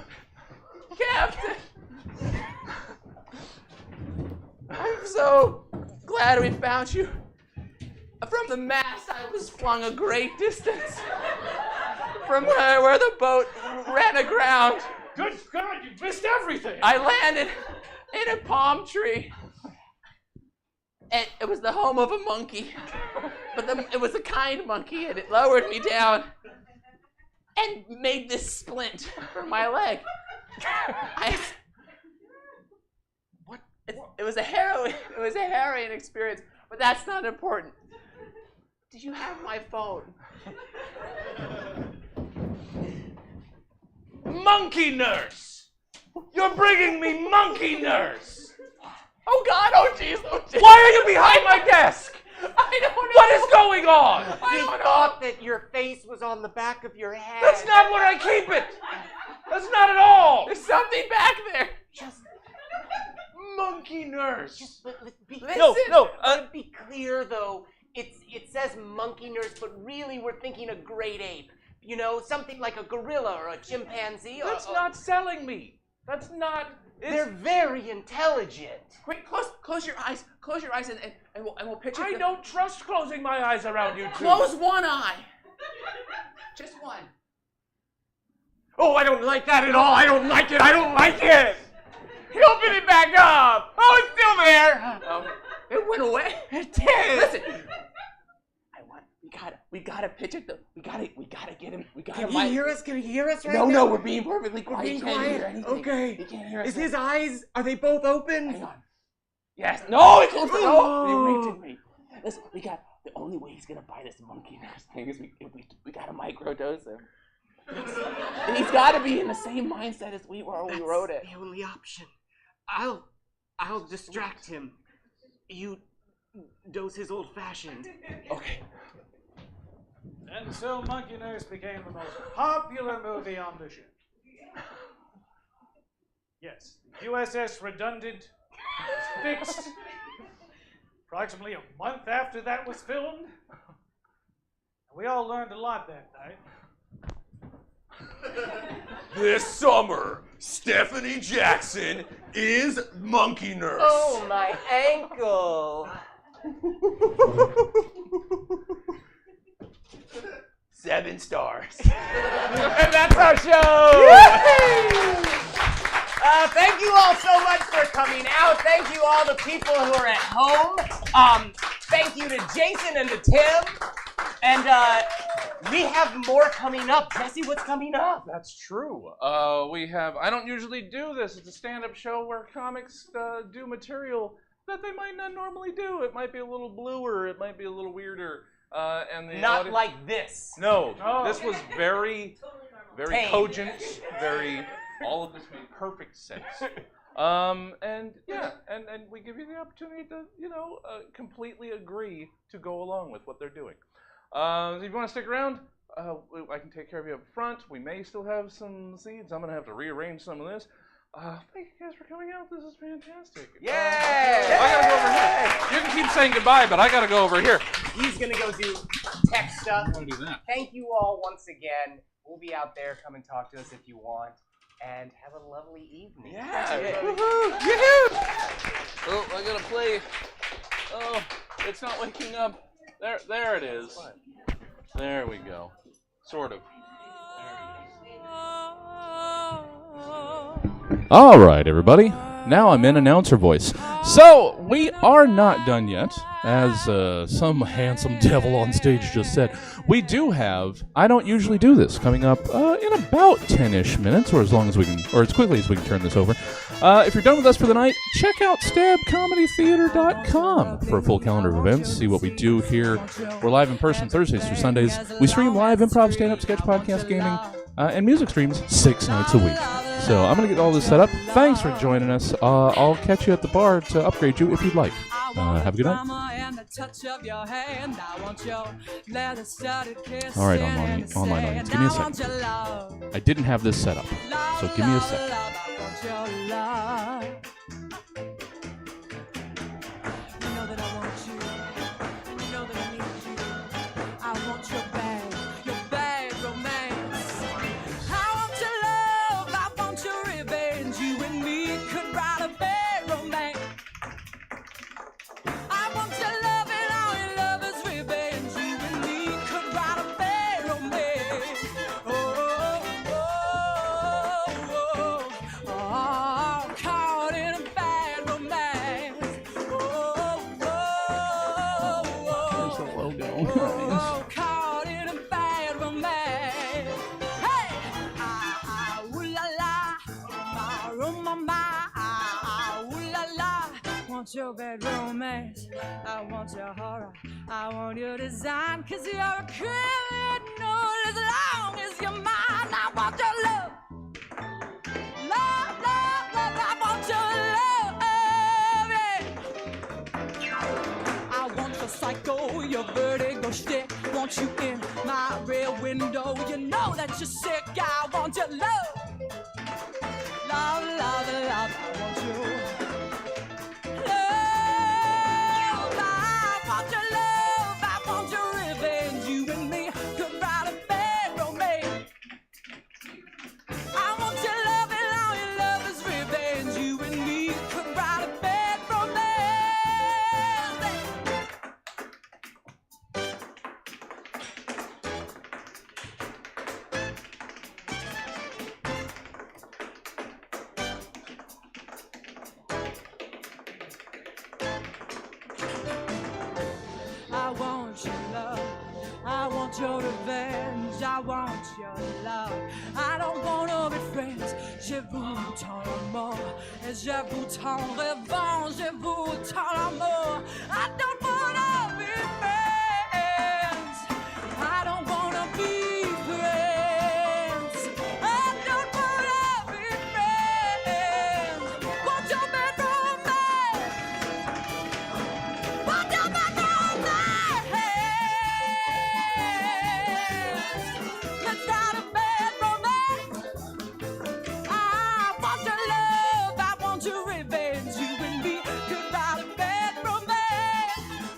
I'm so glad we found you. From the mast, I was flung a great distance from where the boat ran aground. Good God, you missed everything! I landed in a palm tree. And it was the home of a monkey. But it was a kind monkey, and it lowered me down and made this splint for my leg. It was a harrowing experience, but that's not important. Did you have my phone? Monkey nurse! You're bringing me monkey nurse! Oh God, oh jeez, oh jeez. Why are you behind my desk? I don't know. What is going on? He thought that your face was on the back of your head. That's not where I keep it! That's not at all! There's something back there. Just Monkey nurse! be, Listen. to be clear though, it says monkey nurse, but really we're thinking a great ape. You know, something like a gorilla or a chimpanzee. That's not selling me. That's not. They're very intelligent. Quick, close your eyes. Close your eyes and we'll picture. I don't trust closing my eyes around you two. Close one eye. Just one. Oh, I don't like that at all. I don't like it. I don't like it. Open it back up. Oh, it's still there. It went away. It did. Listen. We gotta pitch it. We gotta get him. We gotta. Can he hear us? Can he hear us right now? No, we're being perfectly quiet. being He can't quiet? hear anything. Okay. He can't hear us. Is his eyes, are they both open? Hang on. Yes. No, it closed. No. Wait. Listen, the only way he's gonna buy this monkey nurse thing is we gotta microdose him. He's gotta be in the same mindset as we were when we wrote it. That's the only option. I'll distract him. You dose his old-fashioned. Okay. And so Monkey Nurse became the most popular movie on the ship. Yes, the USS Redundant was fixed approximately a month after that was filmed. And we all learned a lot that night. This summer, Stephanie Jackson is Monkey Nurse. Oh, my ankle. 7 stars. And that's our show. Thank you all so much for coming out. Thank you all the people who are at home. Thank you to Jason and to Tim. And we have more coming up. Jesse, what's coming up? That's true. We have. I don't usually do this. It's a stand-up show where comics do material that they might not normally do. It might be a little bluer. It might be a little weirder. And the Not audience... like this. No, No. this was very Tame. cogent. All of this made perfect sense. And we give you the opportunity to, completely agree to go along with what they're doing. If you want to stick around, I can take care of you up front. We may still have some seats. I'm gonna have to rearrange some of this. Thank you guys for coming out. This is fantastic. Yay! I gotta go over here. You can keep saying goodbye, but I gotta go over here. He's going to go do tech stuff. I'm gonna do that. Thank you all once again. We'll be out there. Come and talk to us if you want. And have a lovely evening. Woohoo! Oh, I gotta play. Oh, it's not waking up. There it is. There we go. Sort of. All right, everybody. Now I'm in announcer voice. So, we are not done yet. As some handsome devil on stage just said, we do have, I don't usually do this, coming up in about 10-ish minutes, or as quickly as we can turn this over. If you're done with us for the night, check out stabcomedytheater.com for a full calendar of events. See what we do here. We're live in person Thursdays through Sundays. We stream live improv, stand-up, sketch, podcast, gaming, and music streams 6 nights a week. So I'm going to get all this set up. Thanks for joining us. I'll catch you at the bar to upgrade you if you'd like. Have a good night. All right, online audience, give me a sec. I didn't have this set up, so give me a sec. Oh, caught in a bad romance. Hey, ooh la la, ooh la la. Want your bad romance, I want your horror, I want your design, 'cause you're a criminal as long as you're mine. I want your love, love, love, love, I want your love, yeah. I want your psycho, your vertigo shtick. Want you in my rear window. You know that you're sick. I want your love. Love, love, love. I want you. Love, I want your love. I want your revenge. You and me could write a bad romance. I want your love and all your love is revenge. You and me could write a bad romance. I want your love, I want your revenge, I want your love. I don't wanna be friends, je vous tends l'amour, et je vous tends revanche, je vous tends l'amour. I don't wanna be friends, I don't wanna be friends, I don't wanna be friends. Want your bad romance, want your bad romance. Let's write a bad romance. I want your love, I want your revenge. You and me could write a bad romance.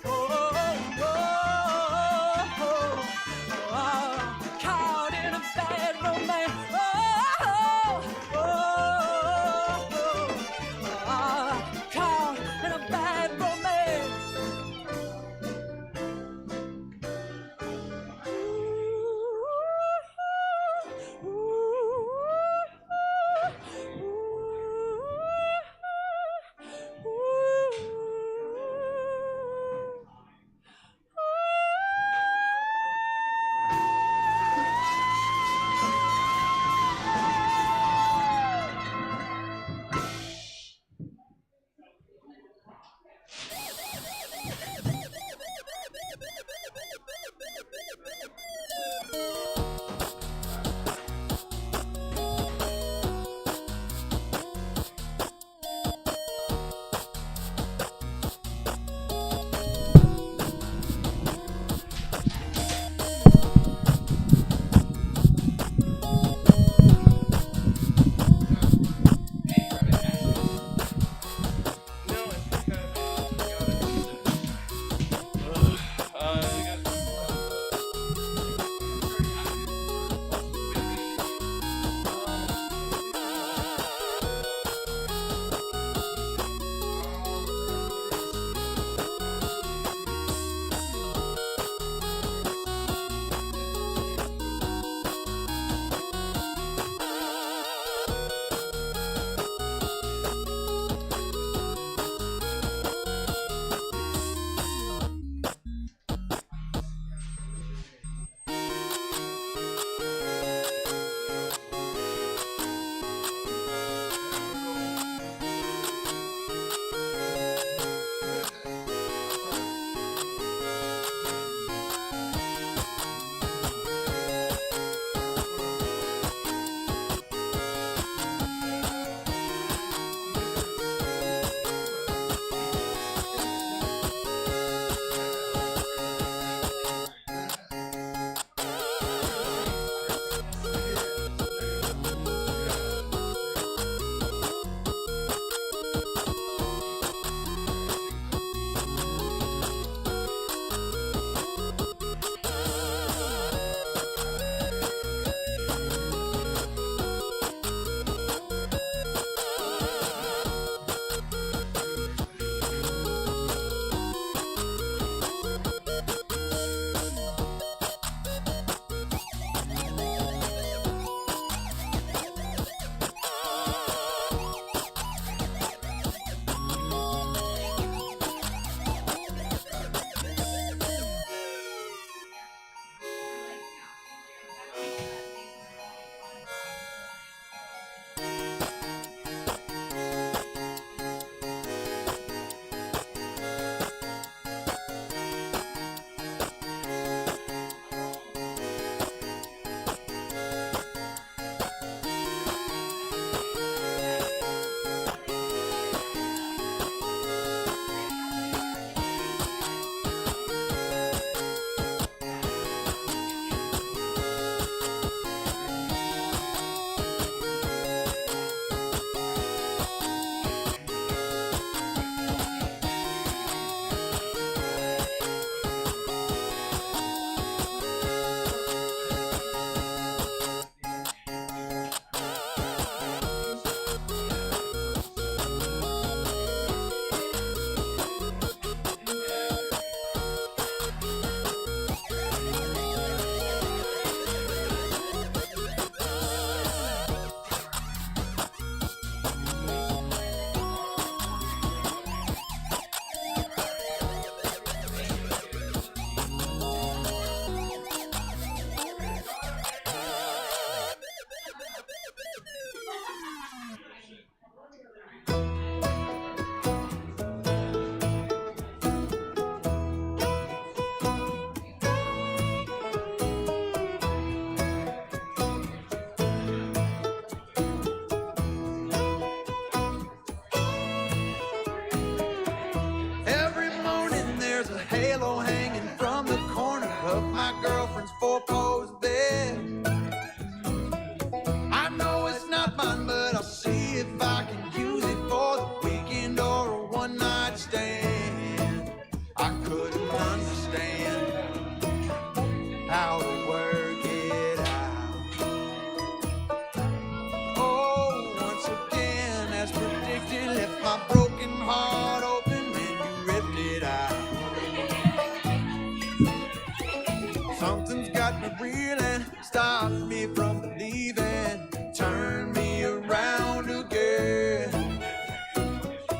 stop me from believing, turn me around again.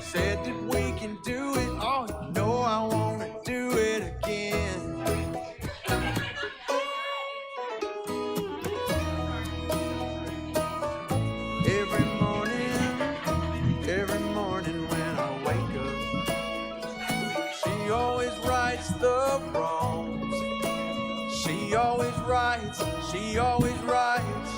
Said that we can do it, oh, you know I wanna do it again. Every morning when I wake up, she always rights the wrongs. She always writes, she always writes.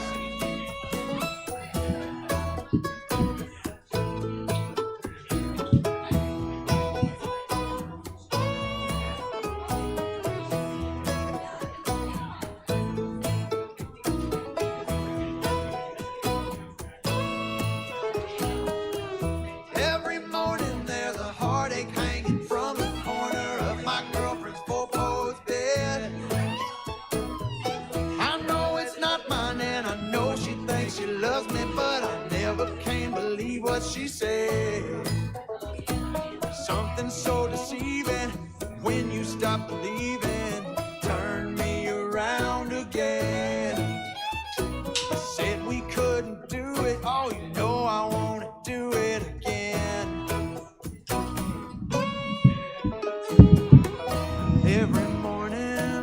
Every morning there's a heartache hanging from the corner of my girlfriend's four-post bed. I know it's not mine and I know she thinks she loves me, but I never can believe what she said. Something so deceiving when you stop believing, turn me around again. I said we couldn't do it, oh, you know I wanna do it again. Every morning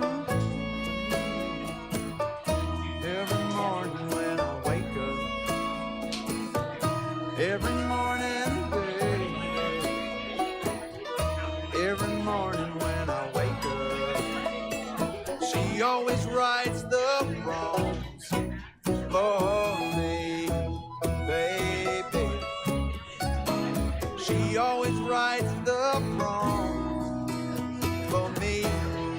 when I wake up, every morning, baby, every morning when I wake up, she always rights the wrongs for me, baby. She always rights the wrongs for me.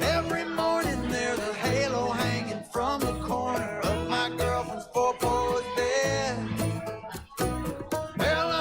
Every morning there's a halo hanging from the corner of my girlfriend's four-post bed. Well,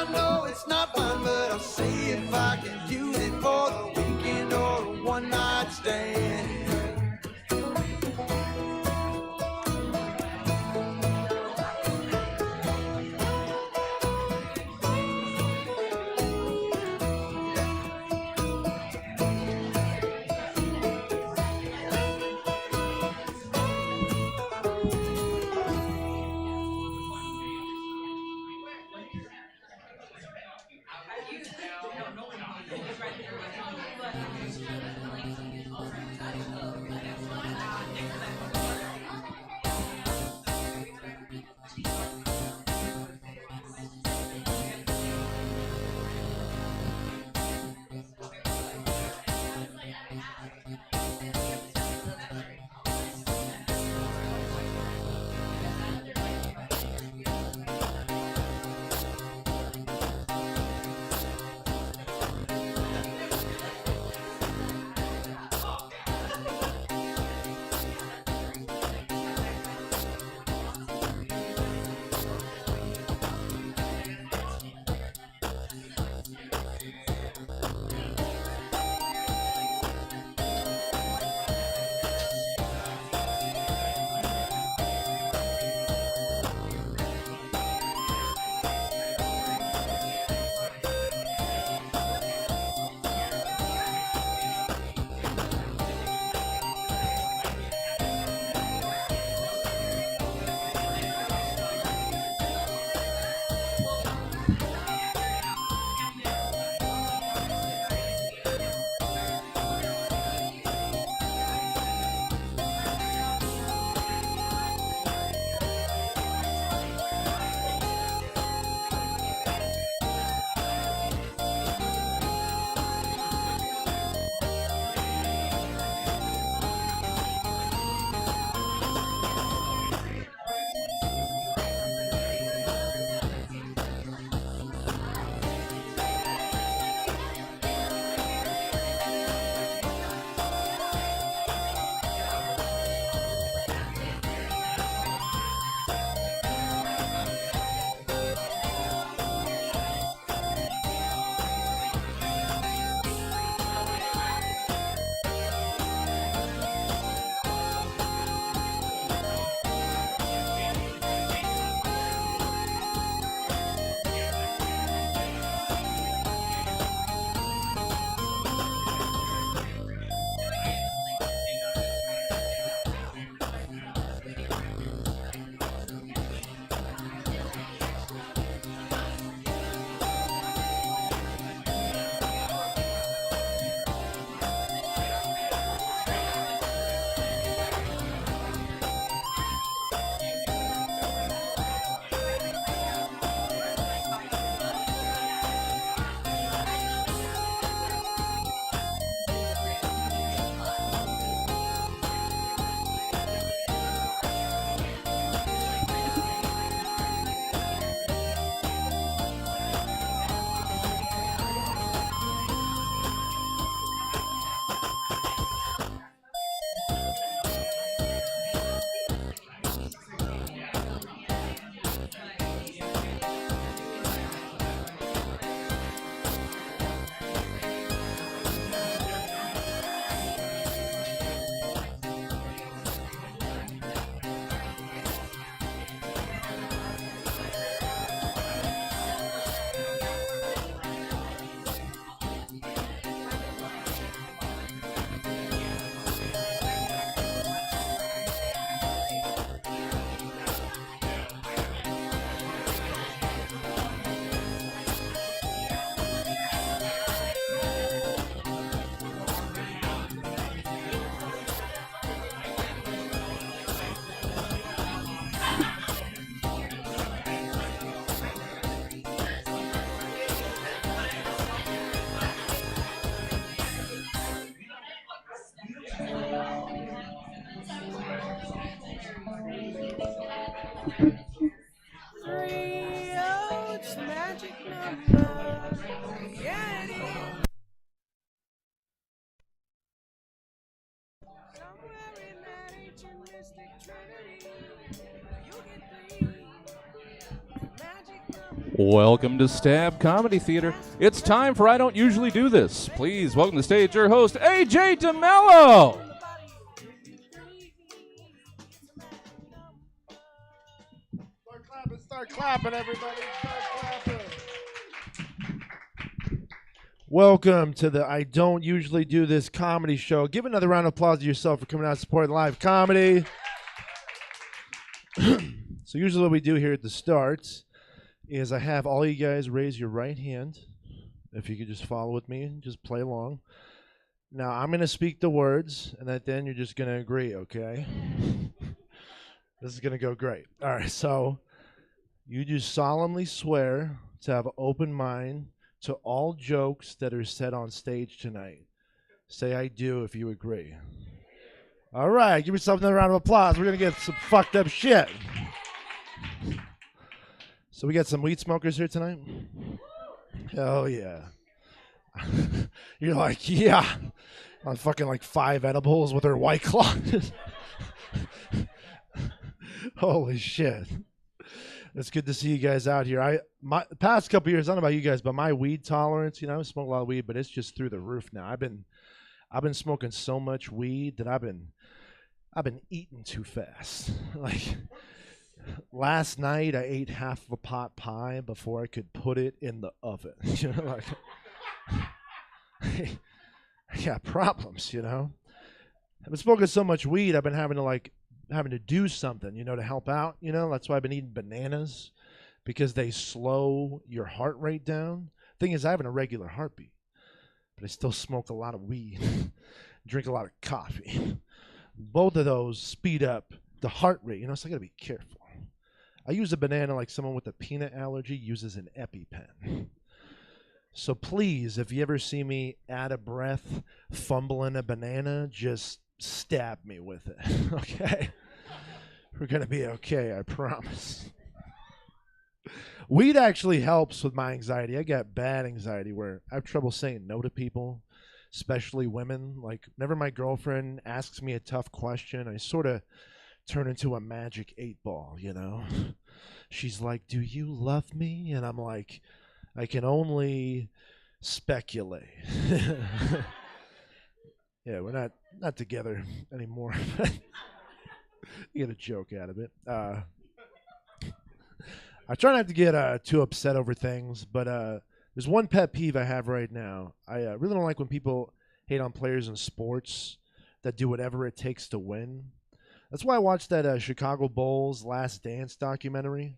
It's magic number. Yeah, it is. Somewhere in that ancient mystic trinity, you get three. Magic number. Welcome to Stab Comedy Theater. It's time for I Don't Usually Do This. Please welcome to the stage your host, AJ DeMello. Start clapping, everybody. Start clapping. Welcome to the I Don't Usually Do This comedy show. Give another round of applause to yourself for coming out and supporting live comedy. So usually what we do here at the start is I have all you guys raise your right hand. If you could just follow with me and just play along. Now I'm going to speak the words, and then you're just going to agree, okay? This is going to go great. All right, so you do solemnly swear to have an open mind to all jokes that are said on stage tonight. Say I do if you agree. All right, give yourself another round of applause. We're going to get some fucked up shit. So we got some weed smokers here tonight? Hell yeah. You're like, yeah. On fucking like 5 edibles with her White Claw. Holy shit. It's good to see you guys out here. My past couple years, I don't know about you guys, but my weed tolerance, I smoke a lot of weed, but it's just through the roof now. I've been smoking so much weed that I've been eating too fast. Like last night I ate half of a pot pie before I could put it in the oven. Like I got problems, I've been smoking so much weed, I've been having to do something, to help out, That's why I've been eating bananas, because they slow your heart rate down. Thing is, I have an irregular heartbeat, but I still smoke a lot of weed, drink a lot of coffee. Both of those speed up the heart rate, so I gotta be careful. I use a banana like someone with a peanut allergy uses an EpiPen. So please, if you ever see me out of breath, fumbling a banana, just stab me with it, okay? We're gonna be okay, I promise. Weed actually helps with my anxiety. I got bad anxiety where I have trouble saying no to people, especially women. Like, whenever my girlfriend asks me a tough question, I sort of turn into a magic 8-ball, She's like, "Do you love me?" And I'm like, I can only speculate. Yeah, we're not together anymore. You get a joke out of it. I try not to get too upset over things, but there's one pet peeve I have right now. I really don't like when people hate on players in sports that do whatever it takes to win. That's why I watched that Chicago Bulls Last Dance documentary.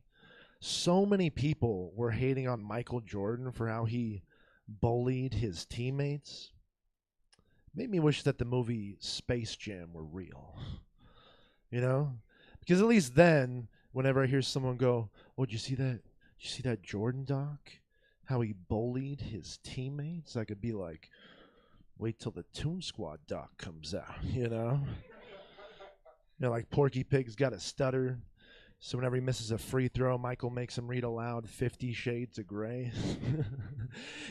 So many people were hating on Michael Jordan for how he bullied his teammates. Made me wish that the movie Space Jam were real. Because at least then, whenever I hear someone go, "Oh, did you see that? Did you see that Jordan doc? How he bullied his teammates?" I could be like, wait till the Toon Squad doc comes out, like Porky Pig's got a stutter. So whenever he misses a free throw, Michael makes him read aloud 50 Shades of Grey.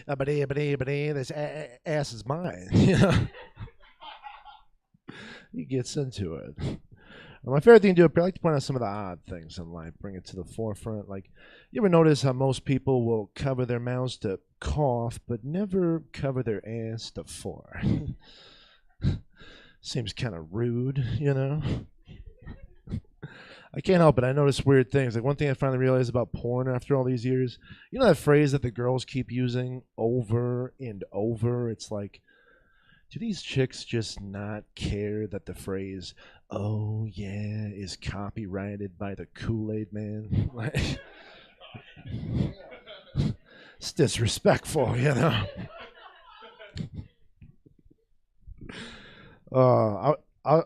This ass is mine. He gets into it. My favorite thing to do, I like to point out some of the odd things in life, bring it to the forefront. Like, you ever notice how most people will cover their mouths to cough, but never cover their ass to fart? Seems kind of rude, I can't help it. I notice weird things. Like, one thing I finally realized about porn after all these years, that phrase that the girls keep using over and over? It's like, do these chicks just not care that the phrase, "oh yeah," is copyrighted by the Kool-Aid Man? Like, it's disrespectful, I'm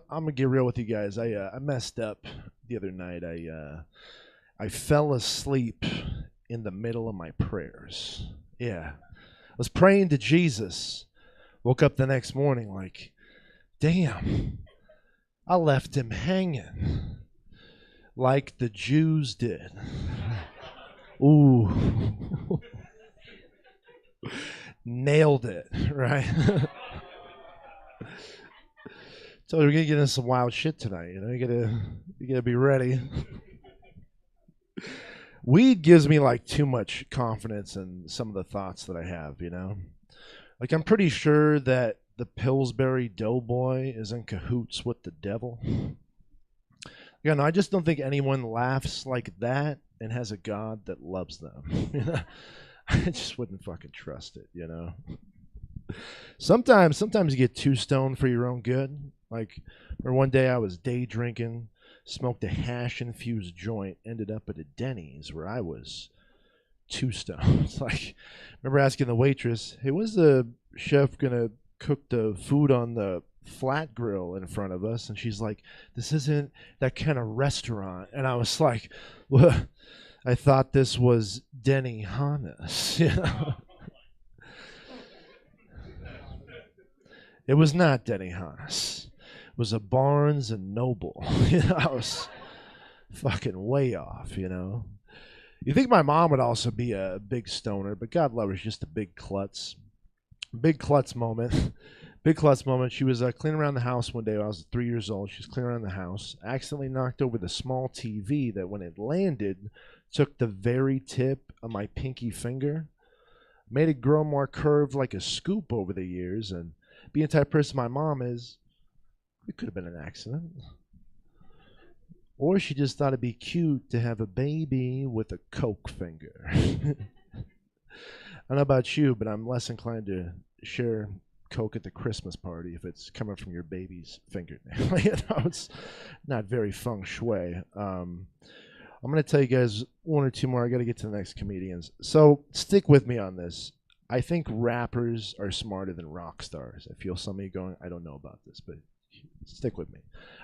gonna get real with you guys. I messed up the other night. I fell asleep in the middle of my prayers. Yeah, I was praying to Jesus. Woke up the next morning like, damn, I left him hanging. like the Jews did. Ooh. Nailed it, right? So we're gonna get into some wild shit tonight, you know. You gotta be ready. Weed gives me like too much confidence in some of the thoughts that I have, you know. Like I'm pretty sure that the Pillsbury Doughboy is in cahoots with the devil. Yeah, no, I just don't think anyone laughs like that and has a God that loves them. You know? I just wouldn't fucking trust it, you know. Sometimes you get too stoned for your own good. Like, or one day I was day drinking, smoked a hash-infused joint, ended up at a Denny's where I was too stoned. It's like, remember asking the waitress, "Hey, when's the chef gonna cook the food on the flat grill in front of us?" And she's like, "This isn't that kind of restaurant." And I was like, "Well, I thought this was Denny Hannes." You know? It was not Denny Hannes. It was a Barnes and Noble. You know, I was fucking way off, you know. You think my mom would also be a big stoner, but God love her, she's just a big klutz. Big klutz moment. Big klutz moment. She was cleaning around the house one day when I was 3 years old. She was cleaning around the house, accidentally knocked over the small TV that when it landed, took the very tip of my pinky finger, made it grow more curved like a scoop over the years, and being the type of person my mom is, it could have been an accident. Or she just thought it'd be cute to have a baby with a coke finger. I don't know about you, but I'm less inclined to share coke at the Christmas party if it's coming from your baby's fingernail. You know, it's not very feng shui. I'm going to tell you guys one or two more. I got to get to the next comedians. So stick with me on this. I think rappers are smarter than rock stars. I feel some of you going, I don't know about this, but stick with me.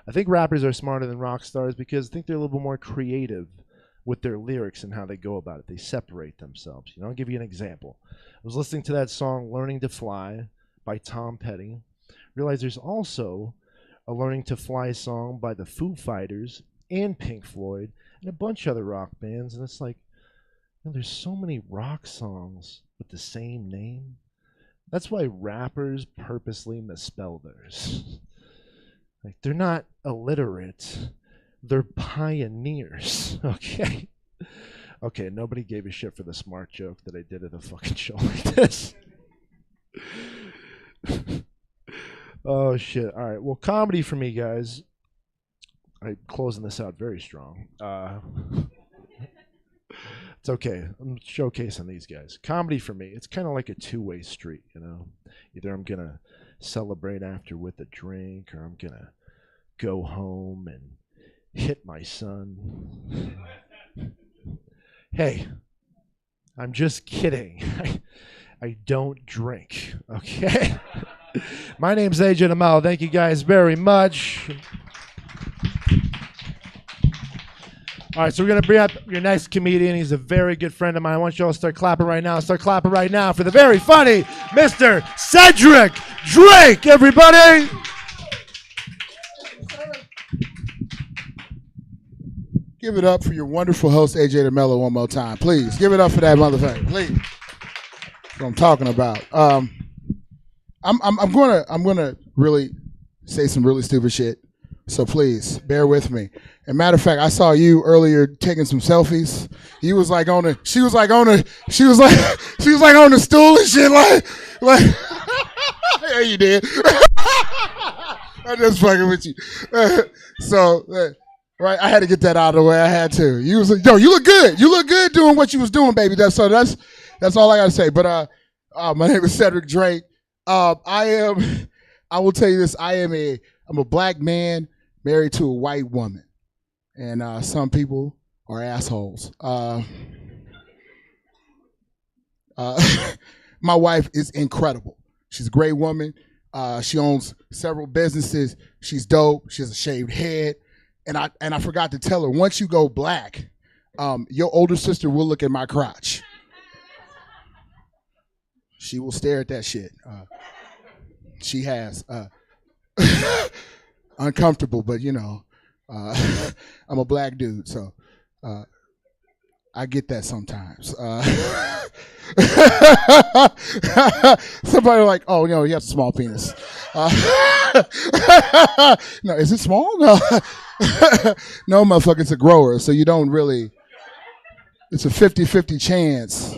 I think rappers are smarter than rock stars because I think they're a little bit more creative with their lyrics and how they go about it. They separate themselves. You know, I'll give you an example. I was listening to that song Learning to Fly by Tom Petty. Realized there's also a Learning to Fly song by the Foo Fighters and Pink Floyd and a bunch of other rock bands. And it's like, you know, there's so many rock songs with the same name. That's why rappers purposely misspell theirs. Like, they're not illiterate. They're pioneers. Okay? Okay, nobody gave a shit for the smart joke that I did at a fucking show like this. Oh, shit. All right. Well, comedy for me, guys. I'm closing this out very strong. It's okay. I'm showcasing these guys. Comedy for me, it's kind of like a two-way street, you know? Either I'm going to celebrate after with a drink, or I'm going to go home and hit my son. Hey, I'm just kidding. I don't drink, okay? My name's AJ DeMello. Thank you guys very much. All right, so we're going to bring up your next comedian. He's a very good friend of mine. I want you all to start clapping right now. Start clapping right now for the very funny Mr. Cedric Drake, everybody. Give it up for your wonderful host, AJ DeMello, one more time. Please, give it up for that motherfucker. Please. That's what I'm talking about. I'm gonna really say some really stupid shit. So please bear with me. And matter of fact, I saw you earlier taking some selfies. She was like on the stool and shit, like yeah, you did. I'm just fucking with you. Right, I had to get that out of the way. I had to. You was like, yo, you look good. You look good doing what you was doing, baby. That's all I gotta say. But my name is Cedric Drake. I will tell you this. I'm a black man married to a white woman. And some people are assholes. My wife is incredible. She's a great woman. She owns several businesses. She's dope. She has a shaved head. And I forgot to tell her, once you go black, your older sister will look at my crotch. She will stare at that shit. She has. Uncomfortable, but you know. I'm a black dude, so I get that sometimes. Somebody like, oh, you have a small penis. No, is it small? No. No, motherfucker, it's a grower, so you don't really, it's a 50-50 chance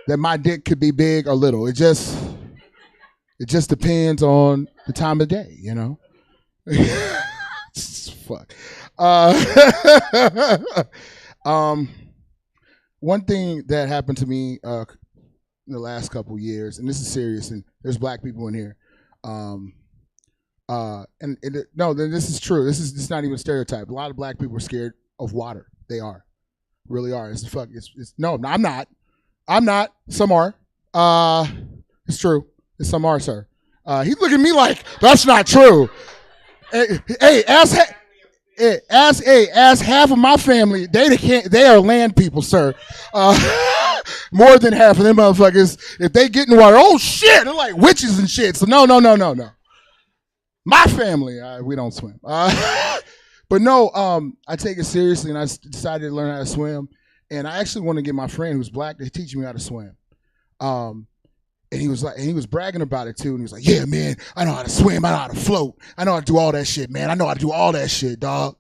that my dick could be big or little. It just depends on the time of day, Fuck. One thing that happened to me in the last couple years, and this is serious, and there's black people in here, no, this is true. This is not even a stereotype. A lot of black people are scared of water. They are, really are. No, I'm not. Some are. It's true. Some are, sir. He's looking at me like that's not true. Hey, ask half of my family. They are land people, sir. More than half of them motherfuckers. If they get in the water, oh shit, they're like witches and shit. So no. My family, we don't swim. But no, I take it seriously, and I decided to learn how to swim. And I actually want to get my friend who's black to teach me how to swim. And he was bragging about it too. And he was like, yeah, man, I know how to swim. I know how to float. I know how to do all that shit, man. I know how to do all that shit, dog. I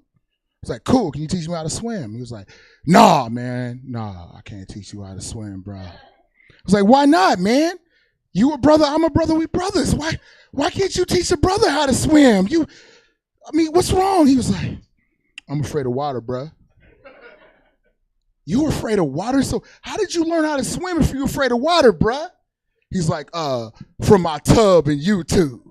was like, cool. Can you teach me how to swim? He was like, nah, man. Nah, I can't teach you how to swim, bro. I was like, why not, man? You a brother. I'm a brother. We brothers. Why can't you teach a brother how to swim? What's wrong? He was like, I'm afraid of water, bro. You were afraid of water? So how did you learn how to swim if you're afraid of water, bruh? He's like, from my tub in YouTube.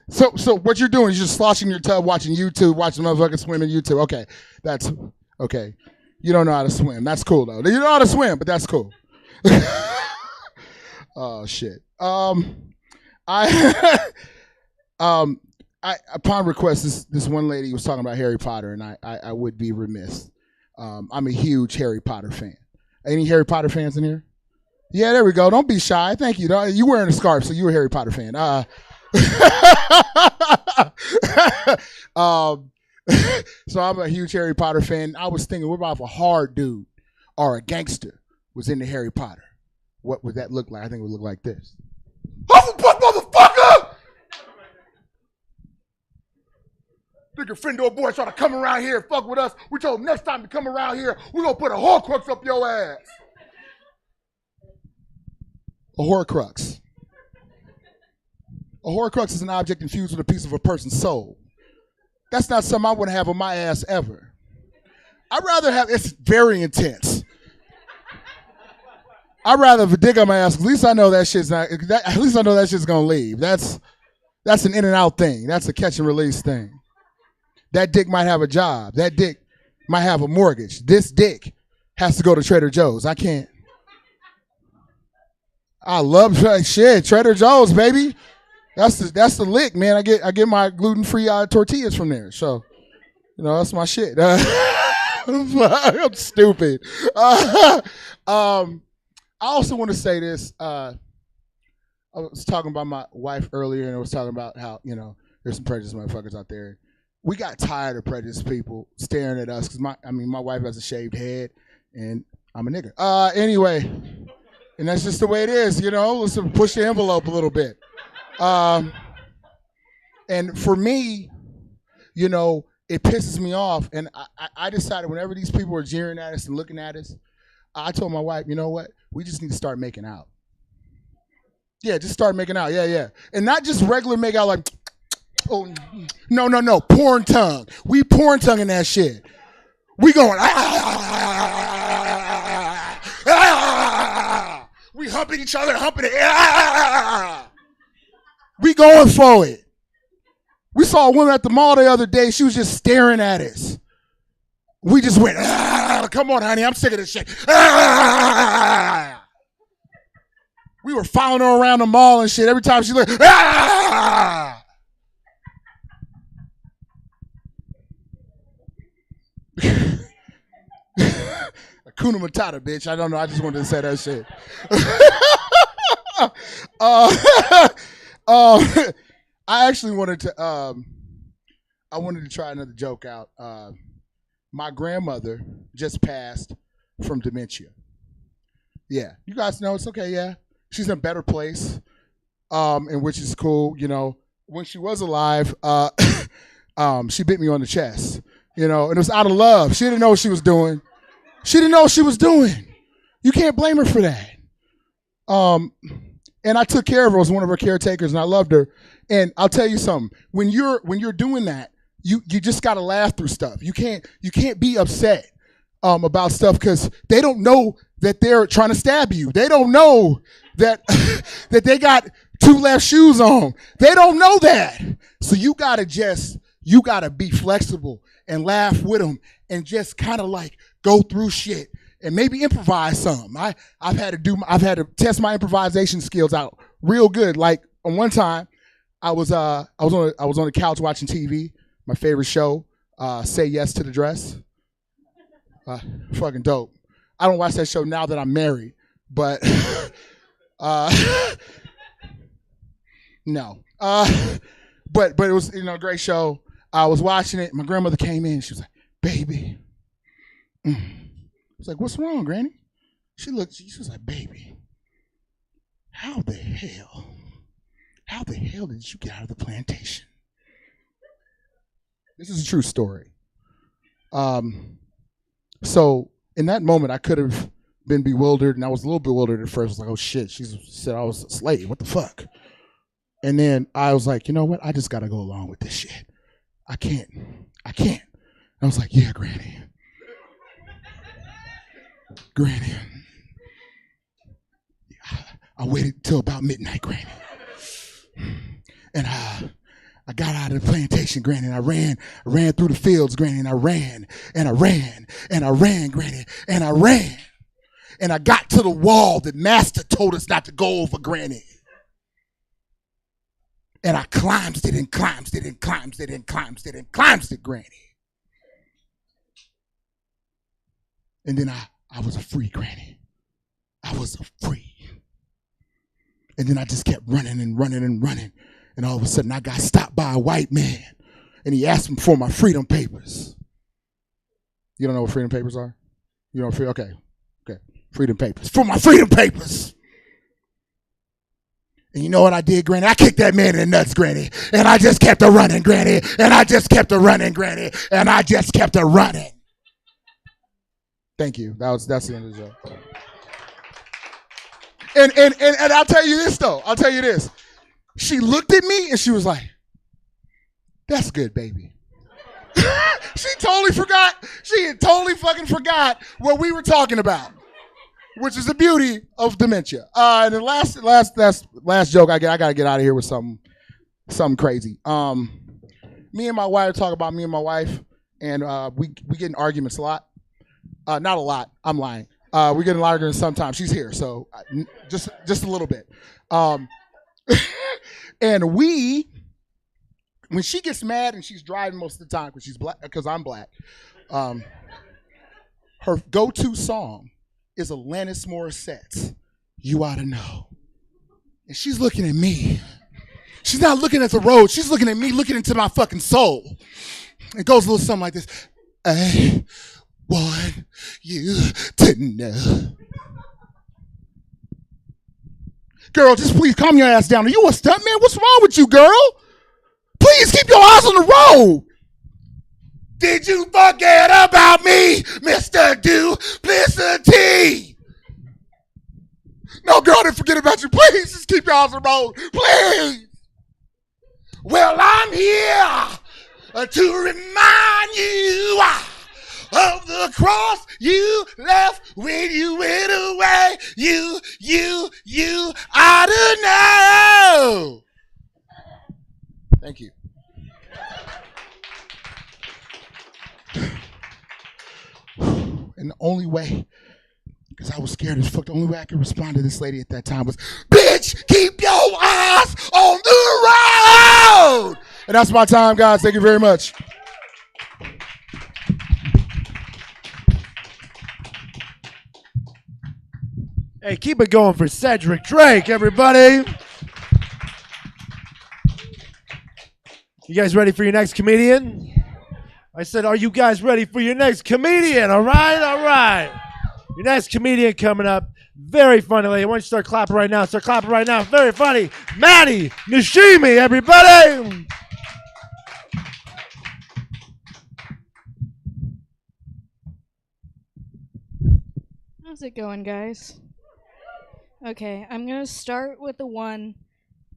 So what you're doing is just sloshing your tub, watching YouTube, watching motherfuckers swim in YouTube. Okay, that's okay. You don't know how to swim. That's cool though. You know how to swim, but that's cool. Oh shit. I upon request, this one lady was talking about Harry Potter, and I would be remiss. I'm a huge Harry Potter fan. Any Harry Potter fans in here? Yeah, there we go. Don't be shy. Thank you. You wearing a scarf, so you're a Harry Potter fan. So I'm a huge Harry Potter fan. I was thinking, what about if a hard dude or a gangster was into Harry Potter? What would that look like? I think it would look like this. Hufflepuff, motherfucker! Nigga Findor boy trying to come around here and fuck with us. We told him next time to come around here, we're going to put a Horcrux up your ass. A Horcrux. A Horcrux is an object infused with a piece of a person's soul. That's not something I want to have on my ass ever. I'd rather have, it's very intense. I'd rather have a dick on my ass, at least I know that shit's not, at least I know that shit's going to leave. That's an in and out thing. That's a catch and release thing. That dick might have a job. That dick might have a mortgage. This dick has to go to Trader Joe's. I can't. I love shit. Trader Joe's, baby. That's the lick, man. I get my gluten-free tortillas from there. So, that's my shit. I'm stupid. I also want to say this. I was talking about my wife earlier, and I was talking about how there's some prejudiced motherfuckers out there. We got tired of prejudiced people staring at us because my wife has a shaved head and I'm a nigga. Anyway, and that's just the way it is, Let's push the envelope a little bit. And for me, it pisses me off. And I decided whenever these people are jeering at us and looking at us, I told my wife, you know what? We just need to start making out. Yeah, just start making out. Yeah. And not just regular make out like. Oh, no. Porn tongue. We porn tonguing that shit. We going, we humping each other, humping it. We going for it. We saw a woman at the mall the other day. She was just staring at us. We just went, come on, honey. I'm sick of this shit. We were following her around the mall and shit. Every time she looked, Hakuna Matata, bitch. I don't know. I just wanted to say that shit. I actually wanted to. I wanted to try another joke out. My grandmother just passed from dementia. Yeah, you guys know it's okay. Yeah, she's in a better place, and which is cool. You know, when she was alive, she bit me on the chest. You know, and it was out of love. She didn't know what she was doing. She didn't know what she was doing. You can't blame her for that. And I took care of her as one of her caretakers, and I loved her. And I'll tell you something: when you're doing that, you just gotta laugh through stuff. You can't be upset about stuff because they don't know that they're trying to stab you. They don't know that that they got two left shoes on. They don't know that. So you gotta be flexible and laugh with them and just kind of like go through shit and maybe improvise some. I've had to test my improvisation skills out real good. Like on one time, I was on the couch watching TV. My favorite show, Say Yes to the Dress. Fucking dope. I don't watch that show now that I'm married, but no. But it was a great show. I was watching it. My grandmother came in. She was like, "Baby." I was like, "What's wrong, Granny?" She was like, "Baby, how the hell did you get out of the plantation?" This is a true story. So in that moment, I could have been bewildered, and I was a little bewildered at first. I was like, "Oh shit!" She said I was a slave. What the fuck? And then I was like, "You know what? I just gotta go along with this shit. I can't. And I was like, "Yeah, Granny. Granny." I waited till about midnight, Granny. And I got out of the plantation, Granny, and I ran through the fields, Granny, and I ran, Granny, and I ran. And I got to the wall that Master told us not to go over, Granny. And I climbed it, Granny. And then I was a free, Granny. I was a free. And then I just kept running. And all of a sudden I got stopped by a white man. And he asked me for my freedom papers. You don't know what freedom papers are? You know, okay. Freedom papers. For my freedom papers. And you know what I did, Granny? I kicked that man in the nuts, Granny. And I just kept it running, Granny. And I just kept it running, Granny. And I just kept it running. Thank you. That's the end of the joke. And I'll tell you this, though. I'll tell you this. She looked at me and she was like, "That's good, baby." She totally forgot. She had totally fucking forgot what we were talking about, which is the beauty of dementia. And the last joke I gotta get out of here with something crazy. Me and my wife talk about me and my wife, and we get in arguments a lot. Not a lot. I'm lying. We get in arguments sometimes. She's here, so just a little bit. And when she gets mad and she's driving most of the time because I'm black, her go-to song is Alanis Morissette's "You Oughta Know." And she's looking at me. She's not looking at the road. She's looking at me, looking into my fucking soul. It goes a little something like this. "I want you to know." Girl, just please calm your ass down. Are you a stuntman? What's wrong with you, girl? Please keep your eyes on the road. Did you forget about me, Mr. Duplicity? No, girl, I didn't forget about you. Please, just keep your eyes on the road. Please. Well, I'm here to remind you of the cross you left when you went away. You ought to know. Thank you. And the only way, because I was scared as fuck, the only way I could respond to this lady at that time was, "Bitch, keep your eyes on the road." And that's my time, guys. Thank you very much. Hey, keep it going for Cedric Drake, everybody. You guys ready for your next comedian? I said, are you guys ready for your next comedian? All right. Your next comedian coming up. Very funny lady. Why don't you start clapping right now? Start clapping right now. Very funny. Maddie Nishimi, everybody. How's it going, guys? Okay, I'm going to start with the one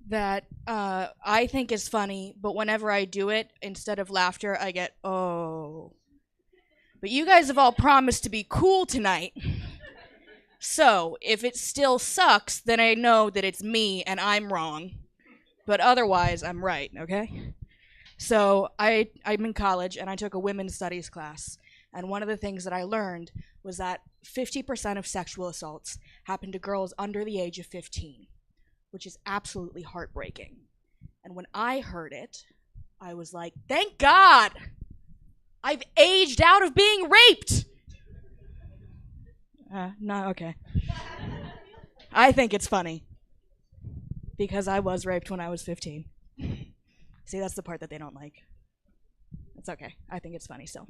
that I think is funny, but whenever I do it, instead of laughter, I get, oh. But you guys have all promised to be cool tonight. So, if it still sucks, then I know that it's me and I'm wrong. But otherwise, I'm right, okay? So, I'm in college and I took a women's studies class. And one of the things that I learned was that 50% of sexual assaults happen to girls under the age of 15, which is absolutely heartbreaking. And when I heard it, I was like, thank God! I've aged out of being raped! No, okay. I think it's funny. Because I was raped when I was 15. See, that's the part that they don't like. It's okay. I think it's funny still.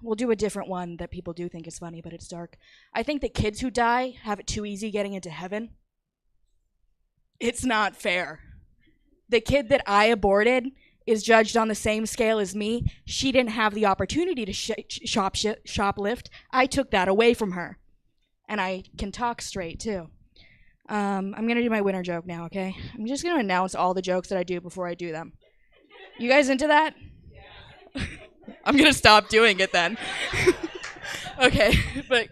We'll do a different one that people do think is funny, but it's dark. I think that kids who die have it too easy getting into heaven. It's not fair. The kid that I aborted is judged on the same scale as me. She didn't have the opportunity to shoplift. I took that away from her. And I can talk straight, too. I'm going to do my winner joke now, okay? I'm just going to announce all the jokes that I do before I do them. You guys into that? Yeah. I'm going to stop doing it then. Okay, but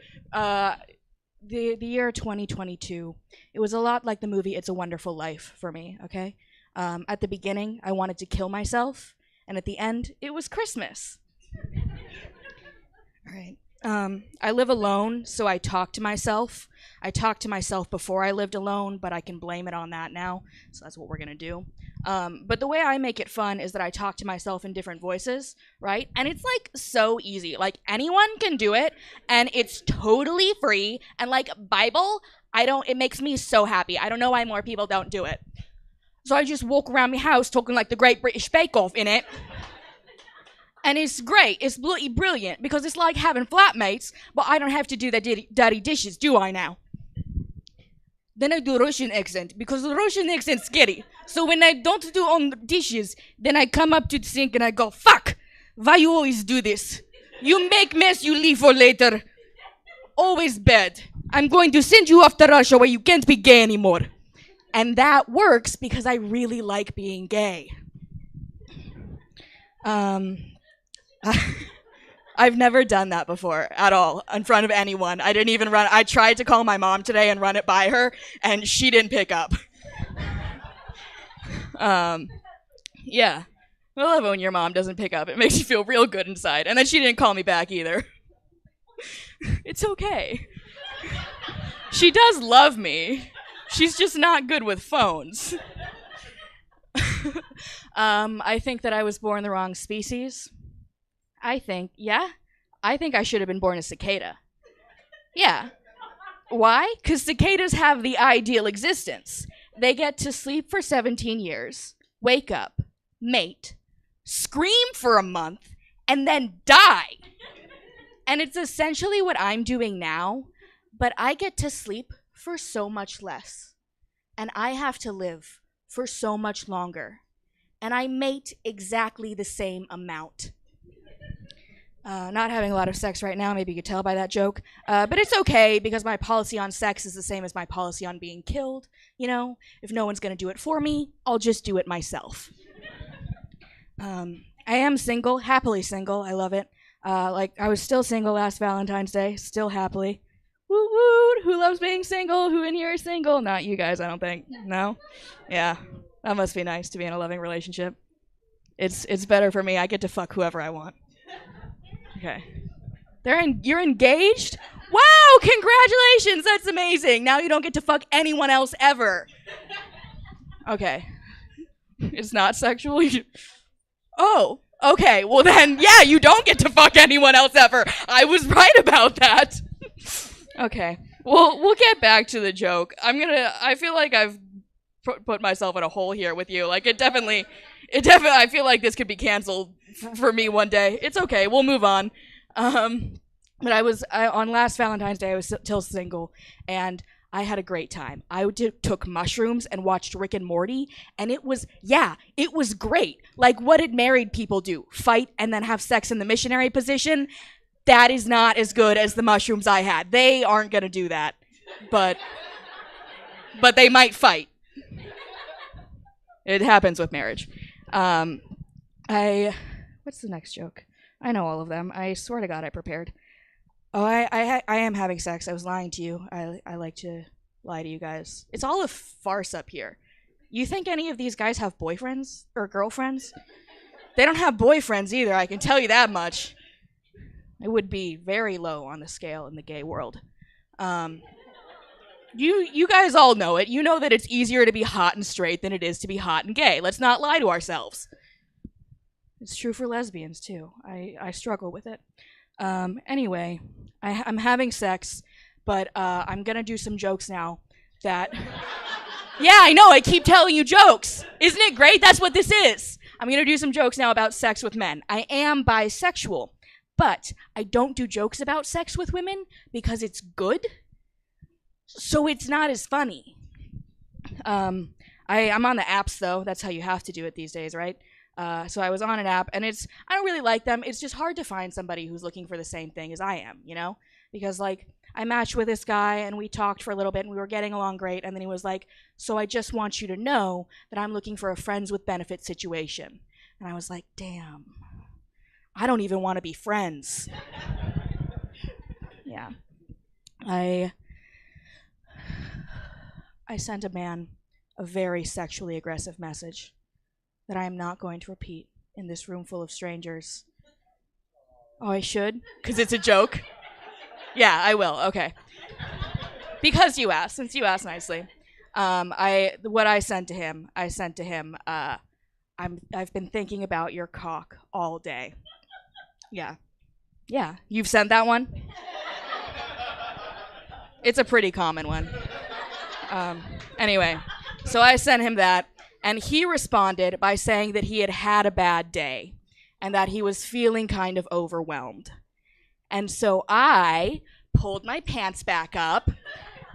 the year 2022, it was a lot like the movie It's a Wonderful Life for me, okay? At the beginning, I wanted to kill myself, and at the end, it was Christmas. All right. I live alone, so I talk to myself. I talked to myself before I lived alone, but I can blame it on that now, so that's what we're gonna do. But the way I make it fun is that I talk to myself in different voices, right? And it's like so easy. Like anyone can do it, and it's totally free. And like Bible, it makes me so happy. I don't know why more people don't do it. So I just walk around my house talking like the Great British Bake Off in it. And it's great. It's bloody brilliant because it's like having flatmates, but I don't have to do the dirty dishes, do I now? Then I do Russian accent because the Russian accent's scary. So when I don't do on the dishes, then I come up to the sink and I go, fuck, why you always do this? You make mess, you leave for later. Always bad. I'm going to send you off to Russia where you can't be gay anymore. And that works because I really like being gay. I've never done that before at all in front of anyone. I didn't even I tried to call my mom today and run it by her, and she didn't pick up. Yeah. I love it when your mom doesn't pick up. It makes you feel real good inside. And then she didn't call me back either. It's okay. She does love me. She's just not good with phones. I think that I was born the wrong species. I think I should have been born a cicada. Yeah. Why? Because cicadas have the ideal existence. They get to sleep for 17 years, wake up, mate, scream for a month, and then die. And it's essentially what I'm doing now, but I get to sleep for so much less. And I have to live for so much longer. And I mate exactly the same amount. Not having a lot of sex right now, maybe you could tell by that joke. But it's okay, because my policy on sex is the same as my policy on being killed. You know, if no one's gonna do it for me, I'll just do it myself. I am single, happily single, I love it. I was still single last Valentine's Day, still happily. Woo woo, who loves being single? Who in here is single? Not you guys, I don't think. No? Yeah, that must be nice to be in a loving relationship. It's better for me, I get to fuck whoever I want. Okay. You're engaged? Wow, congratulations, that's amazing. Now you don't get to fuck anyone else ever. Okay. It's not sexual? Oh, okay, well then, yeah, you don't get to fuck anyone else ever. I was right about that. Okay, well, we'll get back to the joke. I feel like I've put myself in a hole here with you. Like, it definitely, I feel like this could be canceled for me one day. It's okay. We'll move on. But on last Valentine's Day, I was still single, and I had a great time. I took mushrooms and watched Rick and Morty, and it was great. Like, what did married people do? Fight and then have sex in the missionary position? That is not as good as the mushrooms I had. They aren't going to do that, but they might fight. It happens with marriage. What's the next joke? I know all of them. I swear to God I prepared. Oh, I am having sex. I was lying to you. I like to lie to you guys. It's all a farce up here. You think any of these guys have boyfriends or girlfriends? They don't have boyfriends either, I can tell you that much. It would be very low on the scale in the gay world. You guys all know it. You know that it's easier to be hot and straight than it is to be hot and gay. Let's not lie to ourselves. It's true for lesbians, too. I struggle with it. Anyway, I'm having sex, but I'm going to do some jokes now that... Yeah, I know, I keep telling you jokes. Isn't it great? That's what this is. I'm going to do some jokes now about sex with men. I am bisexual, but I don't do jokes about sex with women because it's good, so it's not as funny. I'm on the apps, though. That's how you have to do it these days, right? So I was on an app, and I don't really like them. It's just hard to find somebody who's looking for the same thing as I am, you know? Because, like, I matched with this guy, and we talked for a little bit, and we were getting along great, and then he was like, so I just want you to know that I'm looking for a friends with benefits situation. And I was like, damn, I don't even want to be friends. Yeah. I sent a man a very sexually aggressive message that I am not going to repeat in this room full of strangers. Oh, I should? Because it's a joke? Yeah, I will. Okay. Because you asked, since you asked nicely. What I sent to him, I've been thinking about your cock all day. Yeah. Yeah. You've sent that one? It's a pretty common one. Anyway, so I sent him that, and he responded by saying that he had had a bad day and that he was feeling kind of overwhelmed. And so I pulled my pants back up,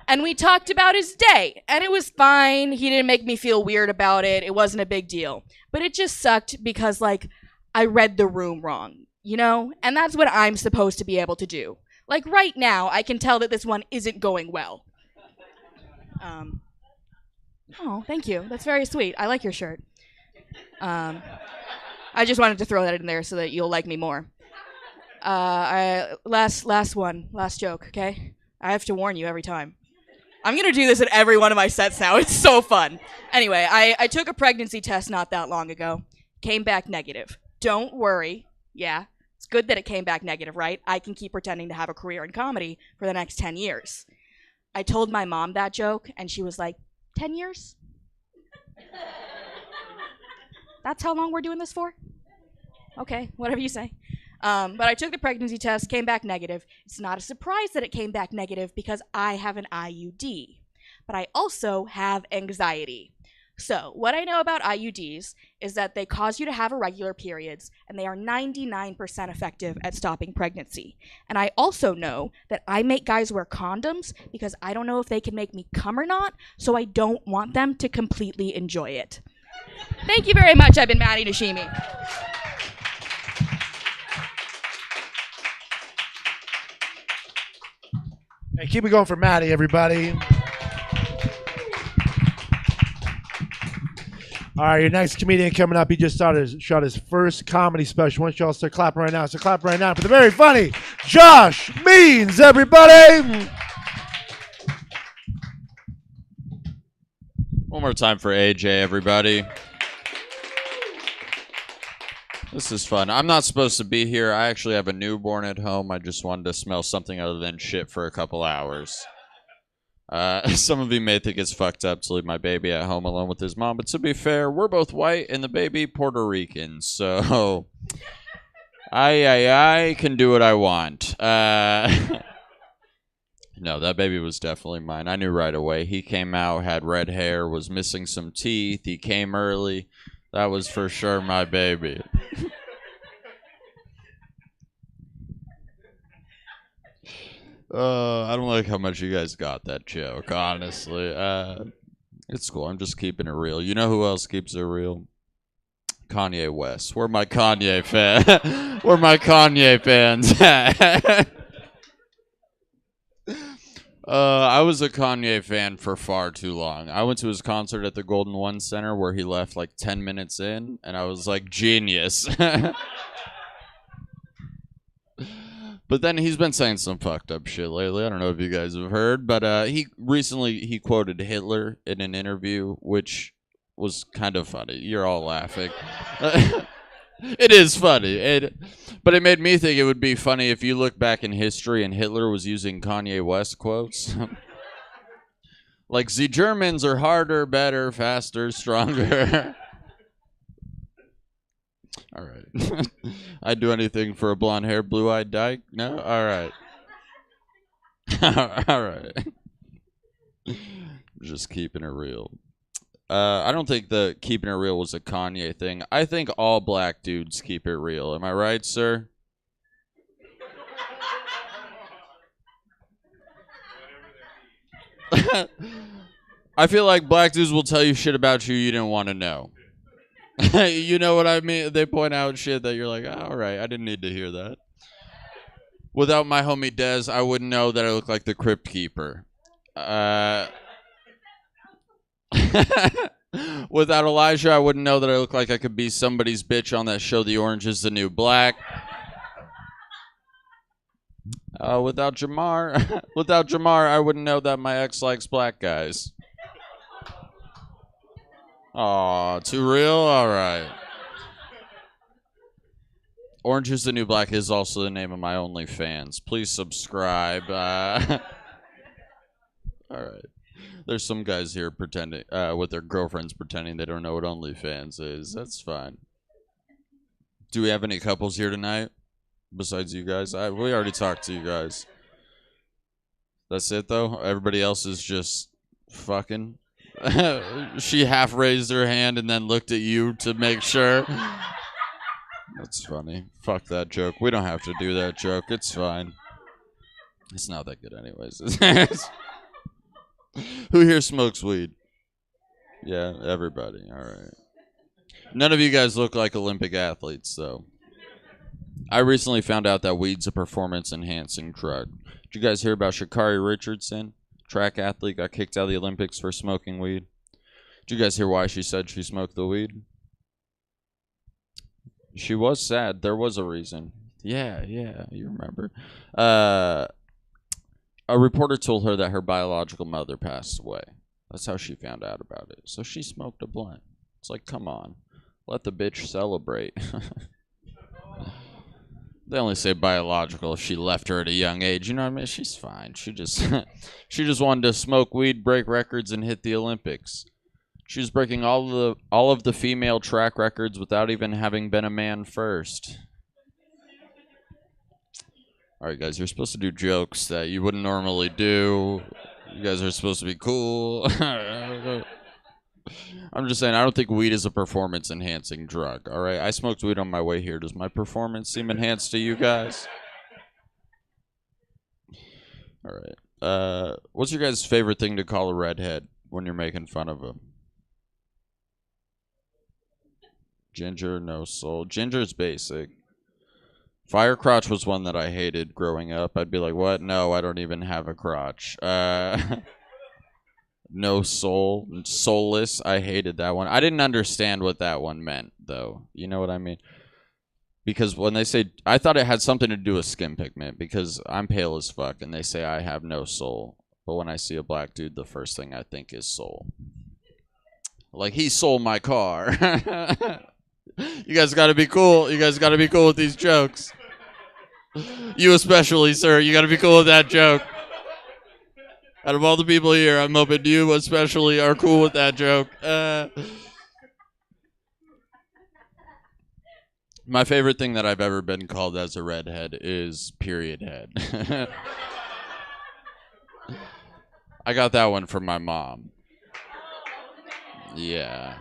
and we talked about his day, and it was fine. He didn't make me feel weird about it. It wasn't a big deal. But it just sucked because, like, I read the room wrong, you know? And that's what I'm supposed to be able to do. Like, right now, I can tell that this one isn't going well. Oh, thank you. That's very sweet. I like your shirt. I just wanted to throw that in there so that you'll like me more. Last joke, okay? I have to warn you every time. I'm gonna do this at every one of my sets now. It's so fun. Anyway, I took a pregnancy test not that long ago. Came back negative. Don't worry. Yeah, it's good that it came back negative, right? I can keep pretending to have a career in comedy for the next 10 years. I told my mom that joke, and she was like, 10 years? That's how long we're doing this for? Okay, whatever you say. But I took the pregnancy test, came back negative. It's not a surprise that it came back negative because I have an IUD. But I also have anxiety. So, what I know about IUDs is that they cause you to have irregular periods, and they are 99% effective at stopping pregnancy. And I also know that I make guys wear condoms because I don't know if they can make me come or not, so I don't want them to completely enjoy it. Thank you very much. I've been Maddie Nishimi. Hey, keep it going for Maddie, everybody. All right, your next comedian coming up. He just shot his first comedy special. Why don't y'all start clapping right now? So clap right now for the very funny Josh Means, everybody. One more time for AJ, everybody. This is fun. I'm not supposed to be here. I actually have a newborn at home. I just wanted to smell something other than shit for a couple hours. Some of you may think it's fucked up to leave my baby at home alone with his mom, but to be fair, we're both white and the baby Puerto Rican, so I can do what I want. No, that baby was definitely mine. I knew right away. He came out, had red hair, was missing some teeth. He came early. That was for sure my baby. I don't like how much you guys got that joke, honestly. It's cool. I'm just keeping it real. You know who else keeps it real? Kanye West. We're my Kanye fan. We're my Kanye fans. I was a Kanye fan for far too long. I went to his concert at the Golden One Center where he left like 10 minutes in, and I was like, genius. But then he's been saying some fucked up shit lately. I don't know if you guys have heard, but he recently quoted Hitler in an interview, which was kind of funny. You're all laughing. It is funny. But it made me think it would be funny if you look back in history and Hitler was using Kanye West quotes. Like, the Germans are harder, better, faster, stronger. All right. I'd do anything for a blonde-haired, blue-eyed dyke? No? All right. All right. Just keeping it real. I don't think the keeping it real was a Kanye thing. I think all black dudes keep it real. Am I right, sir? I feel like black dudes will tell you shit about you didn't want to know. You know what I mean? They point out shit that you're like, oh, all right, I didn't need to hear that. Without my homie Dez, I wouldn't know that I look like the Crypt Keeper. Without Elijah, I wouldn't know that I look like I could be somebody's bitch on that show, The Orange is the New Black. Without Jamar, I wouldn't know that my ex likes black guys. Aw, too real? All right. Orange is the New Black is also the name of my OnlyFans. Please subscribe. All right. There's some guys here pretending, with their girlfriends pretending they don't know what OnlyFans is. That's fine. Do we have any couples here tonight? Besides you guys? We already talked to you guys. That's it, though? Everybody else is just fucking? She half raised her hand and then looked at you to make sure. That's funny. Fuck that joke. We don't have to do that joke. It's fine. It's not that good anyways. Who here smokes weed? Yeah, everybody. All right. None of you guys look like Olympic athletes, though. I recently found out that weed's a performance-enhancing drug. Did you guys hear about Sha'Carri Richardson? Track athlete got kicked out of the Olympics for smoking weed. Did you guys hear why she said she smoked the weed? She was sad. There was a reason. Yeah, you remember. A reporter told her that her biological mother passed away. That's how she found out about it. So she smoked a blunt. It's like, come on. Let the bitch celebrate. They only say biological if she left her at a young age. You know what I mean? She's fine. She just wanted to smoke weed, break records, and hit the Olympics. She was breaking all of the female track records without even having been a man first. All right, guys, you're supposed to do jokes that you wouldn't normally do. You guys are supposed to be cool. I'm just saying, I don't think weed is a performance-enhancing drug, all right? I smoked weed on my way here. Does my performance seem enhanced to you guys? All right. What's your guys' favorite thing to call a redhead when you're making fun of them? Ginger, no soul. Ginger's basic. Fire crotch was one that I hated growing up. I'd be like, what? No, I don't even have a crotch. No soul. Soulless. I hated that one. I didn't understand what that one meant, though. You know what I mean? Because when they say... I thought it had something to do with skin pigment, because I'm pale as fuck, and they say I have no soul. But when I see a black dude, the first thing I think is soul. Like, he sold my car. You guys gotta be cool. You guys gotta be cool with these jokes. You especially, sir. You gotta be cool with that joke. Out of all the people here, I'm hoping you especially are cool with that joke. My favorite thing that I've ever been called as a redhead is period head. I got that one from my mom. Yeah.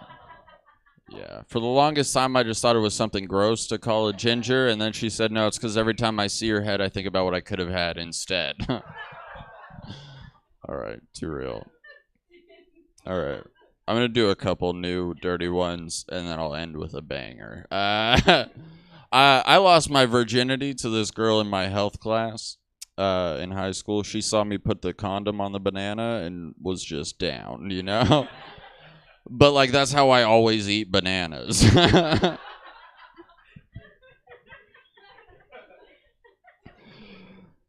Yeah. For the longest time, I just thought it was something gross to call a ginger, and then she said, no, it's because every time I see her head, I think about what I could have had instead. All right. Too real. All right. I'm going to do a couple new dirty ones, and then I'll end with a banger. I lost my virginity to this girl in my health class in high school. She saw me put the condom on the banana and was just down, you know? But, like, that's how I always eat bananas.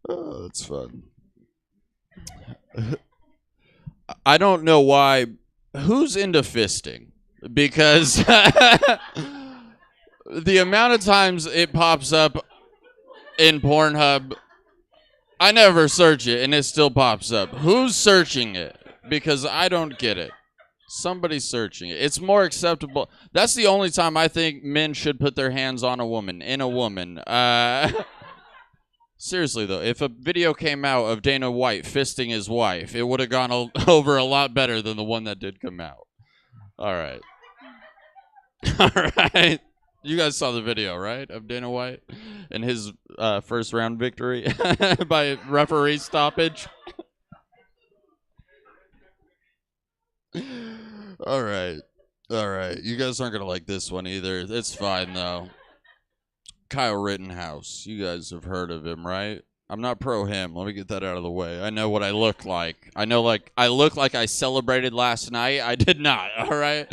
Oh, that's fun. I don't know why. Who's into fisting? Because the amount of times it pops up in Pornhub, I never search it and it still pops up. Who's searching it? Because I don't get it. Somebody's searching it. It's more acceptable. That's the only time I think men should put their hands on a woman, in a woman. Seriously, though, if a video came out of Dana White fisting his wife, it would have gone over a lot better than the one that did come out. All right. All right. You guys saw the video, right, of Dana White and his first round victory by referee stoppage? All right. All right. You guys aren't going to like this one either. It's fine, though. Kyle Rittenhouse. You guys have heard of him, right? I'm not pro him. Let me get that out of the way. I know what I look like. I know, like, I look like I celebrated last night. I did not, all right?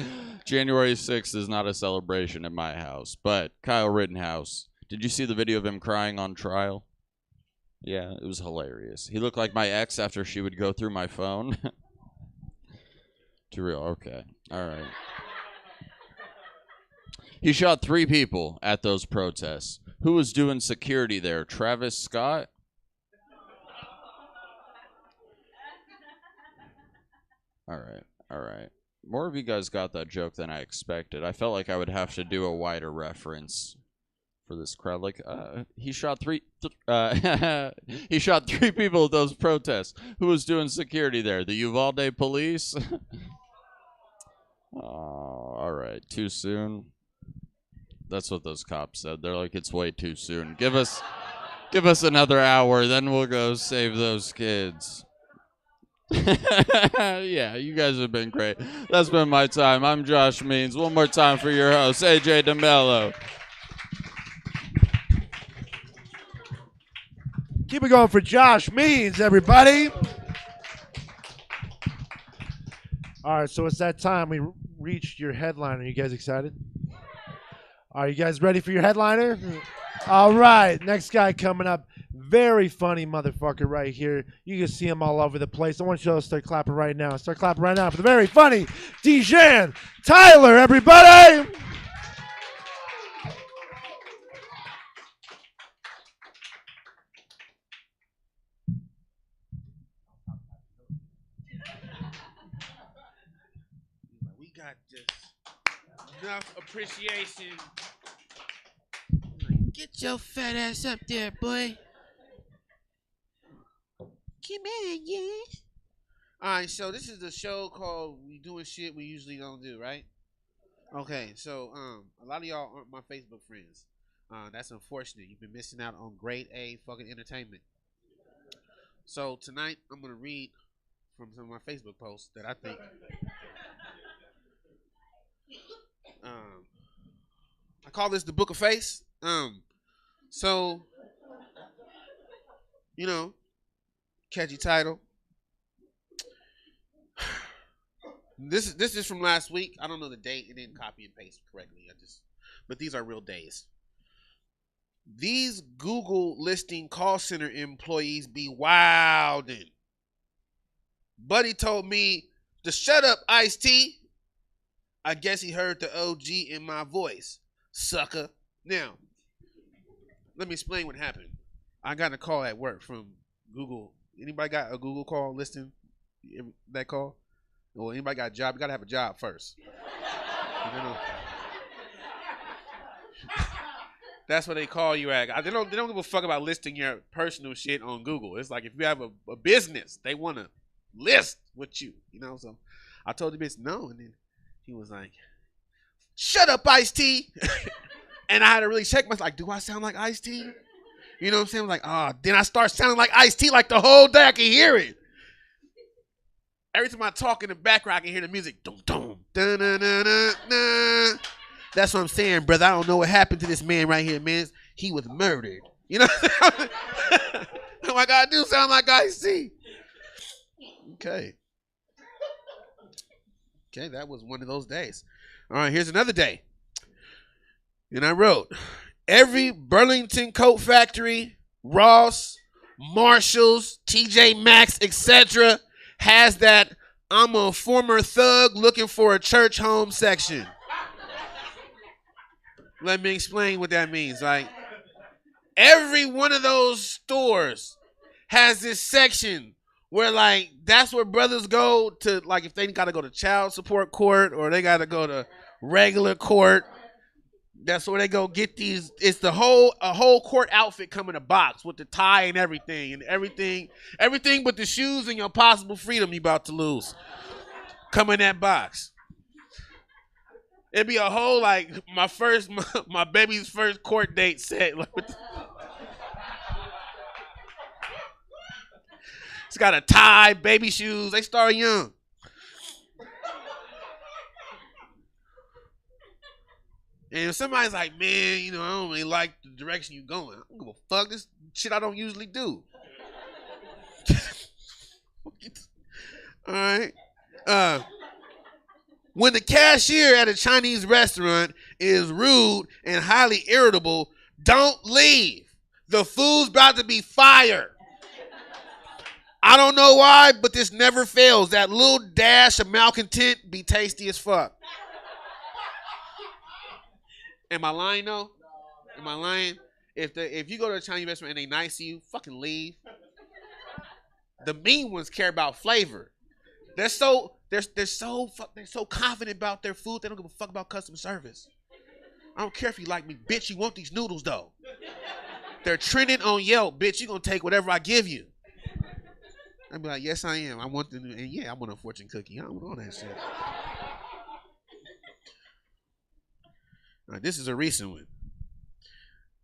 January 6th is not a celebration at my house. But Kyle Rittenhouse, did you see the video of him crying on trial? Yeah, it was hilarious. He looked like my ex after she would go through my phone. Too real. Okay. All right. He shot 3 people at those protests. Who was doing security there? Travis Scott? All right. All right. More of you guys got that joke than I expected. I felt like I would have to do a wider reference for this crowd. Like, he shot 3 he shot 3 people at those protests. Who was doing security there? The Uvalde police? Oh, all right. Too soon. That's what those cops said. They're like, it's way too soon. Give us another hour, then we'll go save those kids. Yeah, you guys have been great. That's been my time. I'm Josh Means. One more time for your host, AJ DeMello. Keep it going for Josh Means, everybody. All right, so it's that time. We reached your headliner. You guys excited? Are you guys ready for your headliner? All right, next guy coming up. Very funny motherfucker right here. You can see him all over the place. I want you to start clapping right now. Start clapping right now for the very funny Dejan Tyler, everybody. We got just enough appreciation. Get your fat ass up there, boy. Come on, yeah. Alright, so this is the show called We Doing Shit We Usually Don't Do, right? Okay, so a lot of y'all aren't my Facebook friends. That's unfortunate. You've been missing out on grade A fucking entertainment. So tonight I'm gonna read from some of my Facebook posts that I think I call this the Book of Face. So, you know, catchy title. This is from last week. I don't know the date. It didn't copy and paste correctly. But these are real days. These Google listing call center employees be wildin'. Buddy told me to shut up, Ice-T. I guess he heard the OG in my voice. Sucker. Now, let me explain what happened. I got a call at work from Google. Anybody got a Google call listing? That call? Well, anybody got a job? You got to have a job first. That's what they call you at. They don't give a fuck about listing your personal shit on Google. It's like if you have a business, they want to list with you, you know. So I told the bitch no, and then he was like, "Shut up, Ice-T." And I had to really check myself. Like, do I sound like Ice-T? You know what I'm saying? I'm like, then I start sounding like Ice-T like the whole day. I can hear it. Every time I talk in the background, I can hear the music. Dum dum dun dun dun dun dun. That's what I'm saying, brother. I don't know what happened to this man right here, man. He was murdered. You know? Oh my God, I do sound like Ice-T. Okay. Okay, that was one of those days. All right, here's another day. And I wrote, every Burlington Coat Factory, Ross, Marshalls, TJ Maxx, etc. has that I'm a former thug looking for a church home section. Let me explain what that means. Like, every one of those stores has this section where, like, that's where brothers go to, like, if they got to go to child support court or they got to go to regular court. That's where they go get these. It's a whole court outfit come in a box with the tie and everything but the shoes and your possible freedom you about to lose. Come in that box. It'd be a whole, like, my baby's first court date set. It's got a tie, baby shoes. They start young. And if somebody's like, man, you know, I don't really like the direction you're going. I don't give a fuck. This shit I don't usually do. All right. When the cashier at a Chinese restaurant is rude and highly irritable, don't leave. The food's about to be fire. I don't know why, but this never fails. That little dash of malcontent be tasty as fuck. Am I lying though? Am I lying? If you go to a Chinese restaurant and they nice to you, fucking leave. The mean ones care about flavor. They're so confident about their food. They don't give a fuck about customer service. I don't care if you like me, bitch. You want these noodles though? They're trending on Yelp, bitch. You gonna take whatever I give you? I'd be like, yes, I am. I want the and yeah, I want a fortune cookie. I don't want all that shit. All right, this is a recent one.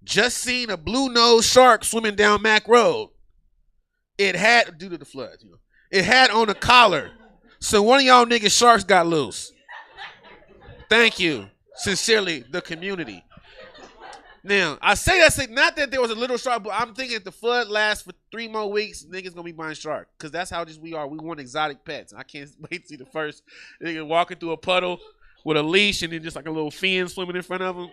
Just seen a blue-nosed shark swimming down Mack Road. It had, due to the floods, you know, it had on a collar. So one of y'all niggas sharks got loose. Thank you. Sincerely, the community. Now, I say that's not that there was a little shark, but I'm thinking if the flood lasts for 3 more weeks, niggas gonna be buying shark. Because that's how just we are. We want exotic pets. I can't wait to see the first nigga walking through a puddle with a leash and then just like a little fin swimming in front of him.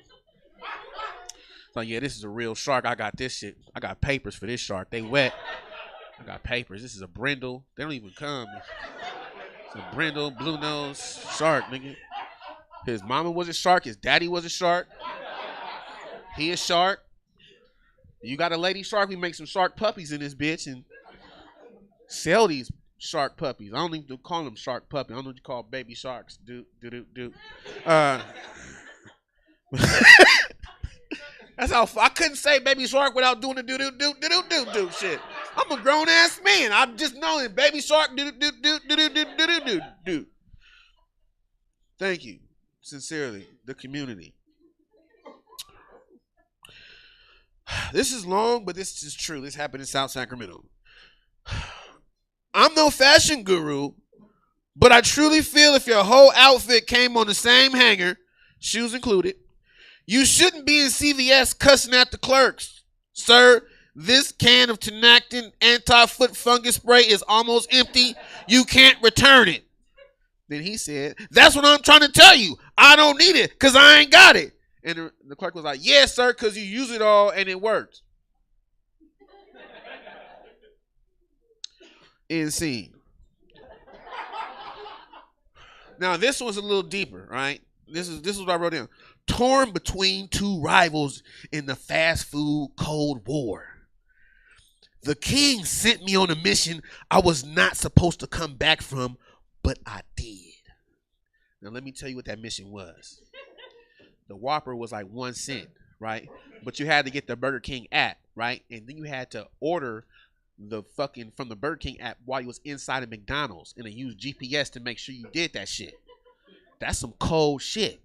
It's like, yeah, this is a real shark. I got this shit. I got papers for this shark. They wet. I got papers. This is a brindle. They don't even come. It's a brindle, blue nose shark, nigga. His mama was a shark. His daddy was a shark. He a shark. You got a lady shark. We make some shark puppies in this bitch and sell these shark puppies. I don't even call them shark puppies. I don't know what you call baby sharks. That's how I couldn't say baby shark without doing the do shit. I'm a grown ass man. I just know it. Baby shark do. Thank you, sincerely, the community. This is long, but this is true. This happened in South Sacramento. I'm no fashion guru, but I truly feel if your whole outfit came on the same hanger, shoes included, you shouldn't be in CVS cussing at the clerks. Sir, this can of Tinactin anti-foot fungus spray is almost empty. You can't return it. Then he said, that's what I'm trying to tell you. I don't need it because I ain't got it. And the clerk was like, yes, sir, because you use it all and it works. End scene. Now, this was a little deeper, right? This is what I wrote down. Torn between two rivals in the fast food Cold War. The king sent me on a mission I was not supposed to come back from, but I did. Now, let me tell you what that mission was. The Whopper was like 1 cent. right? But you had to get the Burger King app, right? And then you had to order the fucking from the Burger King app while you was inside of McDonald's, and they used GPS to make sure you did that shit. That's some cold shit.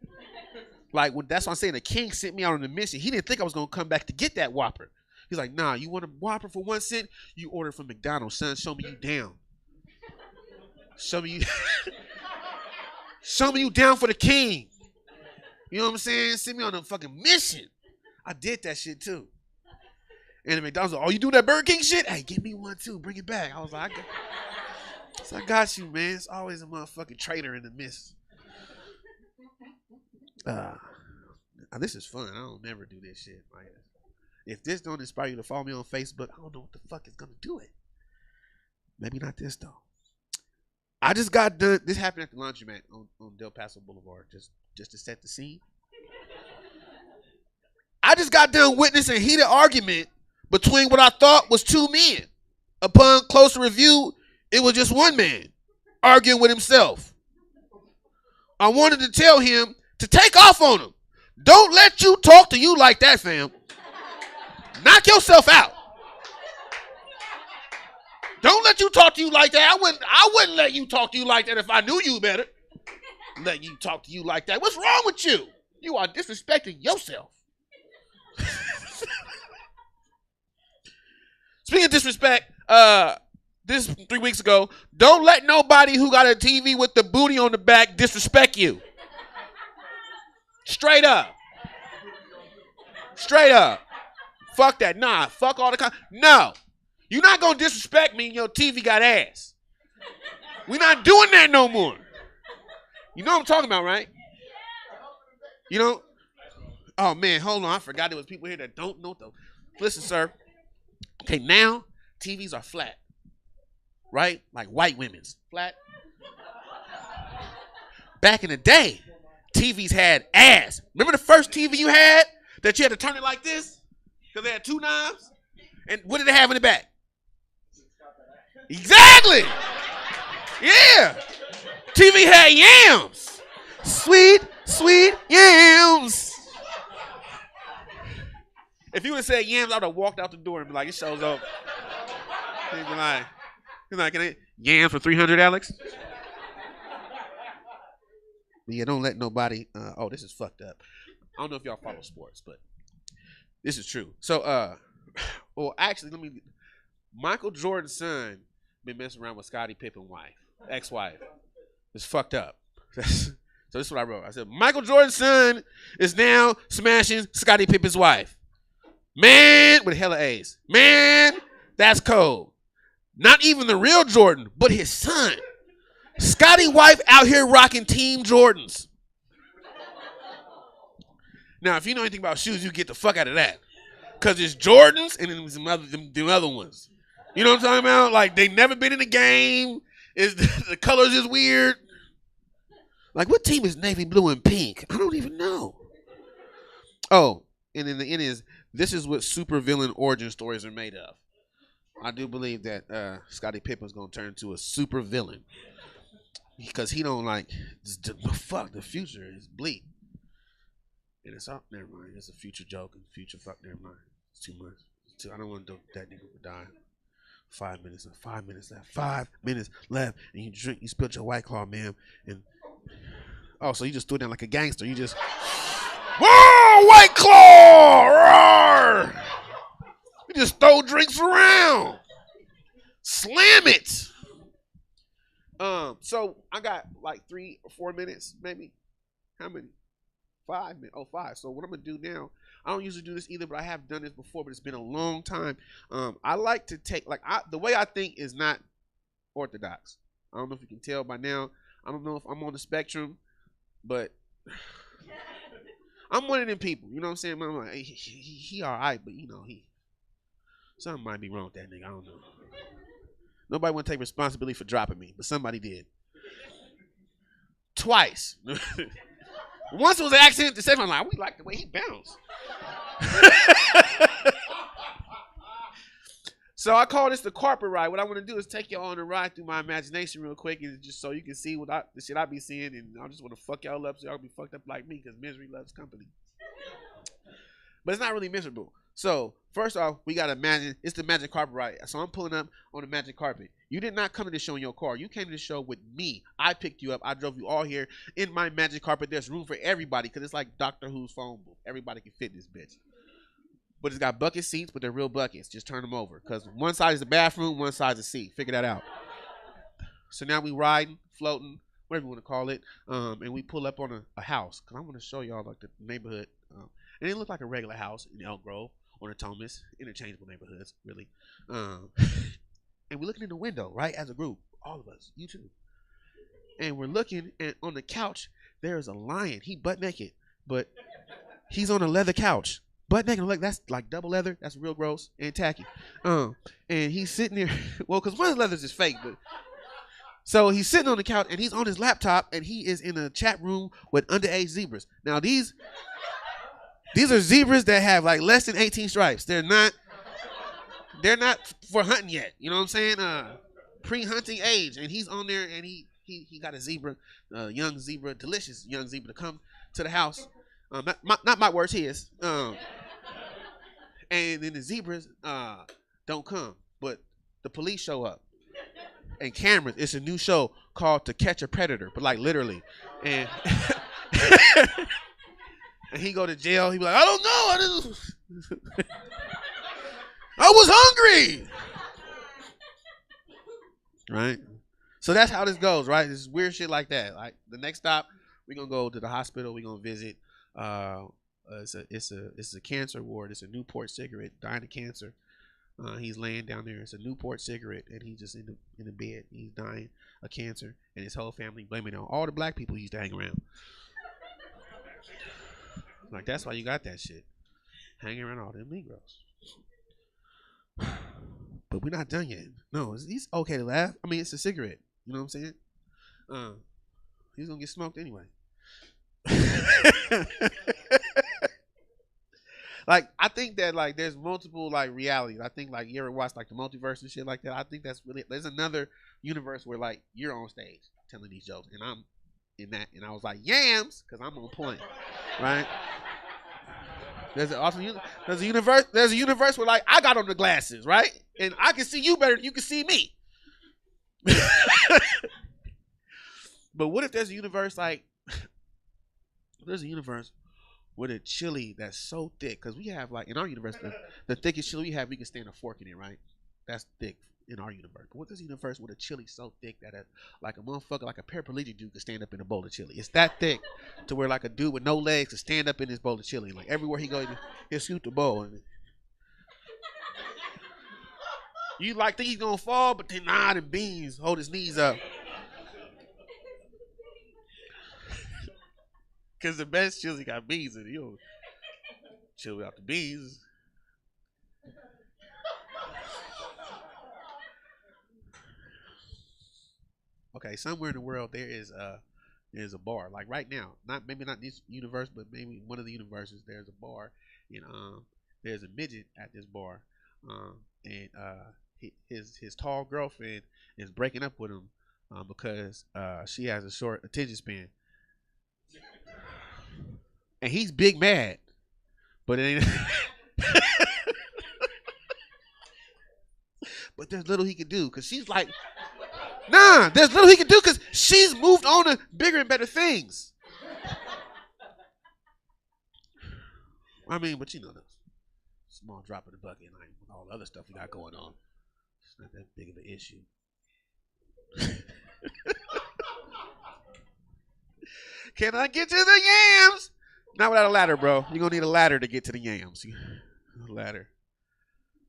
Like, that's what I'm saying. The king sent me out on a mission. He didn't think I was gonna come back to get that Whopper. He's like, nah, you want a Whopper for 1 cent? You order from McDonald's, son. Show me you down. Show me you. Show me you down for the king. You know what I'm saying? Send me on a fucking mission. I did that shit too. And the McDonald's like, oh, you do that Burger King shit? Hey, give me one too. Bring it back. I was like, I got you, man. It's always a motherfucking traitor in the midst. This is fun. I don't never do this shit. Like, if this don't inspire you to follow me on Facebook, I don't know what the fuck is gonna do it. Maybe not this though. I just got done. This happened at the laundromat on Del Paso Boulevard, just to set the scene. I just got done witnessing a heated argument between what I thought was two men. Upon closer review, it was just one man arguing with himself. I wanted to tell him to take off on him. Don't let you talk to you like that, fam. Knock yourself out. Don't let you talk to you like that. I wouldn't let you talk to you like that if I knew you better. Let you talk to you like that. What's wrong with you? You are disrespecting yourself. Speaking of disrespect, this 3 weeks ago, don't let nobody who got a TV with the booty on the back disrespect you. Straight up. Straight up. Fuck that. Nah, fuck all the No. You're not going to disrespect me and your TV got ass. We're not doing that no more. You know what I'm talking about, right? You know? Oh, man, hold on. I forgot there was people here that don't know. Listen, sir. Okay, now TVs are flat. Right? Like white women's. Flat. Back in the day, TVs had ass. Remember the first TV you had that you had to turn it like this? Because they had two knobs? And what did they have in the back? Exactly. Yeah. TV had yams. Sweet, sweet yams. If you would have said yams, I would have walked out the door and be like, it shows up. He'd be like, can I yams for 300, Alex? But yeah, don't let nobody. Oh, this is fucked up. I don't know if y'all follow sports, but this is true. So, well, actually, Michael Jordan's son been messing around with Scottie Pippen's wife, ex-wife. It's fucked up. So this is what I wrote. I said, Michael Jordan's son is now smashing Scottie Pippen's wife. Man, with hella A's. Man, that's cold. Not even the real Jordan, but his son. Scottie wife out here rocking Team Jordans. Now, if you know anything about shoes, you get the fuck out of that. Because it's Jordans and then them other ones. You know what I'm talking about? Like, they never been in the game. The colors is weird. Like, what team is navy blue and pink? I don't even know. Oh, and then the end is, this is what supervillain origin stories are made of. I do believe that Scottie Pippen's going to turn into a supervillain. Because he don't like, fuck, the future is bleak. And it's all, never mind. It's a future joke and future fuck, never mind. It's too much. I don't want to that nigga would die. 5 minutes left. 5 minutes left. 5 minutes left. And you drink, you spilled your White Claw, man. And oh, so you just threw it down like a gangster. You just, whoa, White Claw! Roar! You just throw drinks around. Slam it. So I got like 3 or 4 minutes, maybe. How many? 5 minutes. Oh, 5. So what I'm gonna do now, I don't usually do this either, but I have done this before, but it's been a long time. I like to take, the way I think is not orthodox. I don't know if you can tell by now. I don't know if I'm on the spectrum, but I'm one of them people. You know what I'm saying? I'm like, he all right, but you know, something might be wrong with that nigga. I don't know. Nobody want to take responsibility for dropping me, but somebody did. Twice. Once it was an accident, the second one, we like the way he bounced. So I call this the carpet ride. What I want to do is take y'all on a ride through my imagination real quick, and just so you can see the shit I be seeing, and I just want to fuck y'all up so y'all be fucked up like me, because misery loves company. but it's not really miserable. So first off, we gotta imagine it's the magic carpet, right? So I'm pulling up on the magic carpet. You did not come to the show in your car. You came to the show with me. I picked you up. I drove you all here in my magic carpet. There's room for everybody because it's like Doctor Who's phone booth. Everybody can fit in this bitch. But it's got bucket seats, but they're real buckets. Just turn them over because one side is the bathroom, one side is the seat. Figure that out. So now we riding, floating, whatever you want to call it, and we pull up on a house because I want to show y'all like the neighborhood. And it looked like a regular house in Elk Grove or the Thomas, interchangeable neighborhoods, really. And we're looking in the window, right, as a group, all of us, you too. And we're looking, and on the couch, there is a lion. He butt naked, but he's on a leather couch. Butt naked, like that's like double leather. That's real gross and tacky. And he's sitting there, well, because one of the leathers is fake, but. So he's sitting on the couch, and he's on his laptop, and he is in a chat room with underage zebras. Now, these are zebras that have like less than 18 stripes. They're not for hunting yet. You know what I'm saying? Pre-hunting age, and he's on there, and he got a zebra, young zebra, delicious young zebra to come to the house. Not my words, his. And then the zebras don't come, but the police show up. And cameras. It's a new show called To Catch a Predator, but like literally. And and he go to jail. He be like, I don't know. I was hungry. Right? So that's how this goes, right? This weird shit like that. Like the next stop, we're gonna go to the hospital. We're gonna visit. It's a cancer ward. It's a Newport cigarette, dying of cancer. He's laying down there. It's a Newport cigarette, and he's just in the bed. He's dying of cancer, and his whole family blaming it on all the black people he used to hang around. Like that's why you got that shit, hanging around all them Negroes. But we're not done yet. No, he's okay to laugh. I mean, it's a cigarette. You know what I'm saying? He's gonna get smoked anyway. Like I think that like there's multiple like realities. I think like you ever watch like the multiverse and shit like that. I think that's really there's another universe where like you're on stage telling these jokes and I'm in that and I was like yams because I'm on point, right? There's a universe where like I got on the glasses, right? And I can see you better than you can see me. But what if there's a universe like there's a universe with a chili that's so thick, because we have like in our universe the thickest chili we have, we can stand a fork in it, right? That's thick in our universe. But what this universe with a chili so thick that like a motherfucker, like a paraplegic dude could stand up in a bowl of chili. It's that thick to where like a dude with no legs could stand up in this bowl of chili. Like everywhere he goes, he'll scoot the bowl. And you like think he's gonna fall, but then the beans hold his knees up. Because the best chili got beans in it. You don't chill without the beans. Okay, somewhere in the world there is a bar. Like right now, maybe not this universe, but maybe one of the universes. There's a bar, and there's a midget at this bar, and his tall girlfriend is breaking up with him because she has a short attention span. And he's big mad, but it ain't. But there's little he can do because she's like, there's little he can do because she's moved on to bigger and better things. I mean, but you know, the small drop in the bucket, like with all the other stuff we got going on, it's not that big of an issue. Can I get to the yams? Not without a ladder, bro. You're going to need a ladder to get to the yams. A ladder.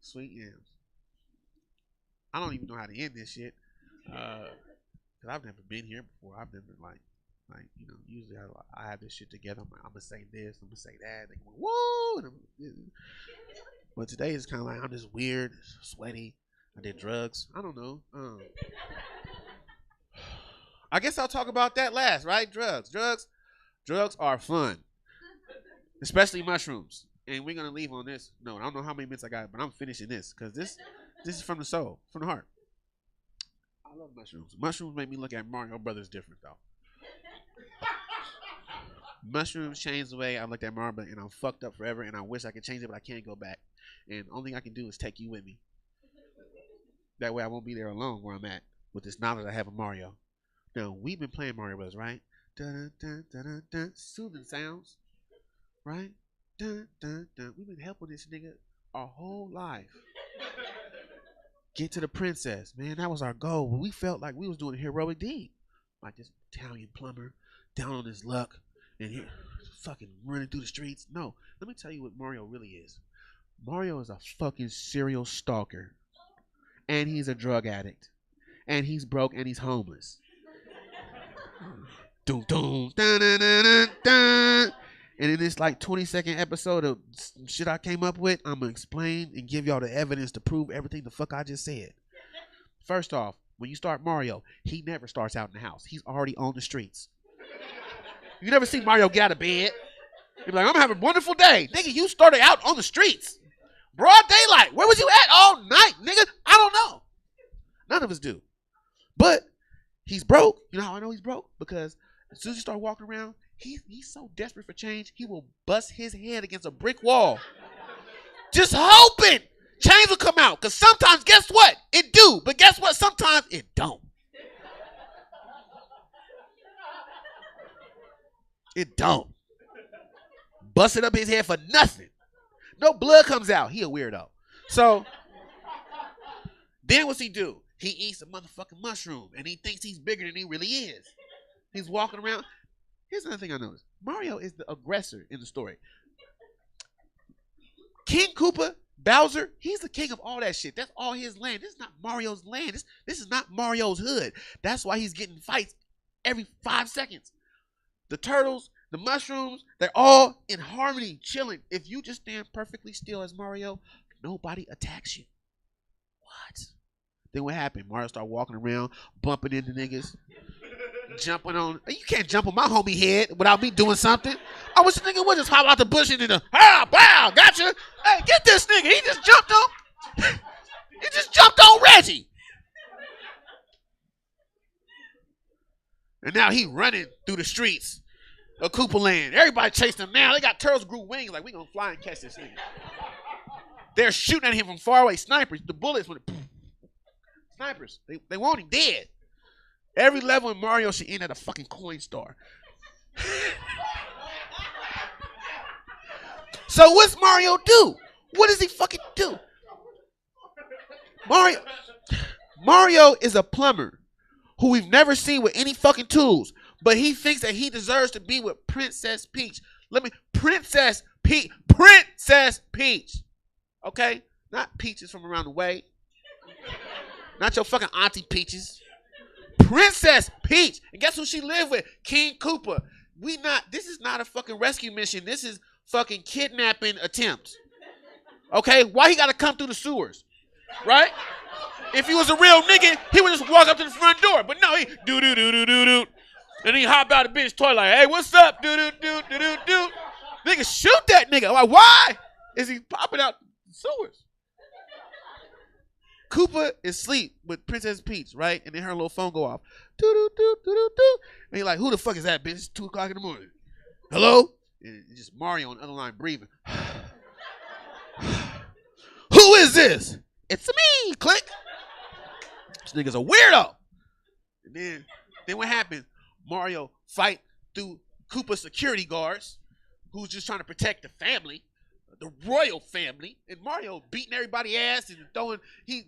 Sweet yams. I don't even know how to end this shit. Because I've never been here before. I've never, like you know, usually I have this shit together. I'm going to say this. I'm going to say that. They go, whoa. But today it's kind of like I'm just weird, sweaty. I did drugs. I don't know. I guess I'll talk about that last, right? Drugs are fun, especially mushrooms. And we're gonna leave on this. No, I don't know how many minutes I got, but I'm finishing this because this is from the soul, from the heart. I love mushrooms. Mushrooms make me look at Mario Brothers different, though. Mushrooms changed the way I looked at Mario, and I'm fucked up forever, and I wish I could change it, but I can't go back. And the only thing I can do is take you with me. That way I won't be there alone where I'm at with this knowledge I have of Mario. Now, we've been playing Mario Bros., right? Dun, dun, dun, dun, dun. Soothing sounds, right? Dun, dun, dun. We've been helping this nigga our whole life. Get to the princess. Man, that was our goal. We felt like we was doing a heroic deed. Like this Italian plumber down on his luck and he fucking running through the streets. No, let me tell you what Mario really is. Mario is a fucking serial stalker. And he's a drug addict. And he's broke and he's homeless. Dun, dun, dun, dun, dun, dun, dun. And in this like 20-second episode of shit I came up with, I'm going to explain and give y'all the evidence to prove everything the fuck I just said. First off, when you start Mario, he never starts out in the house. He's already on the streets. You never see Mario get out of bed. He's like, I'm having a wonderful day. Nigga, you started out on the streets. Broad daylight. Where was you at all night, nigga? I don't know. None of us do. But he's broke. You know how I know he's broke? Because as soon as you start walking around, he's so desperate for change, he will bust his head against a brick wall. Just hoping change will come out. Because sometimes, guess what? It do. But guess what? Sometimes it don't. It don't. Busted up his head for nothing. No blood comes out. He a weirdo. So, then what's he do? He eats a motherfucking mushroom. And he thinks he's bigger than he really is. He's walking around. Here's another thing I noticed. Mario is the aggressor in the story. King Koopa, Bowser, he's the king of all that shit. That's all his land. This is not Mario's land. This is not Mario's hood. That's why he's getting fights every 5 seconds. The turtles, the mushrooms, they're all in harmony, chilling. If you just stand perfectly still as Mario, nobody attacks you. What? Then what happened? Mario started walking around, bumping into niggas. Jumping on, you can't jump on my homie head without me doing something. I wish the nigga would just hop out the bush and then bow, gotcha. Hey, get this nigga. He just jumped on Reggie. And now he running through the streets of Koopa Land. Everybody chasing him now. They got turtles grew wings. Like, we gonna fly and catch this nigga. They're shooting at him from far away. Snipers. The bullets went. Snipers. They want him dead. Every level in Mario should end at a fucking coin star. So what's Mario do? What does he fucking do? Mario is a plumber who we've never seen with any fucking tools, but he thinks that he deserves to be with Princess Peach. Princess Peach. Okay? Not Peaches from around the way. Not your fucking Auntie Peaches. Princess Peach. And guess who she lived with? King Koopa. This is not a fucking rescue mission. This is fucking kidnapping attempt. Okay? Why he gotta come through the sewers? Right? If he was a real nigga, he would just walk up to the front door. But no, he do. And he hop out of the bitch toilet like, hey, what's up? Do. Nigga, shoot that nigga. Like, why is he popping out the sewers? Koopa is asleep with Princess Peach, right? And then her little phone go off. Do. And he's like, who the fuck is that, bitch? It's 2 o'clock in the morning. Hello? And it's just Mario on the other line breathing. Who is this? It's me. Click. This nigga's a weirdo. And then what happens? Mario fight through Koopa security guards who's just trying to protect the family, the royal family. And Mario beating everybody ass and throwing he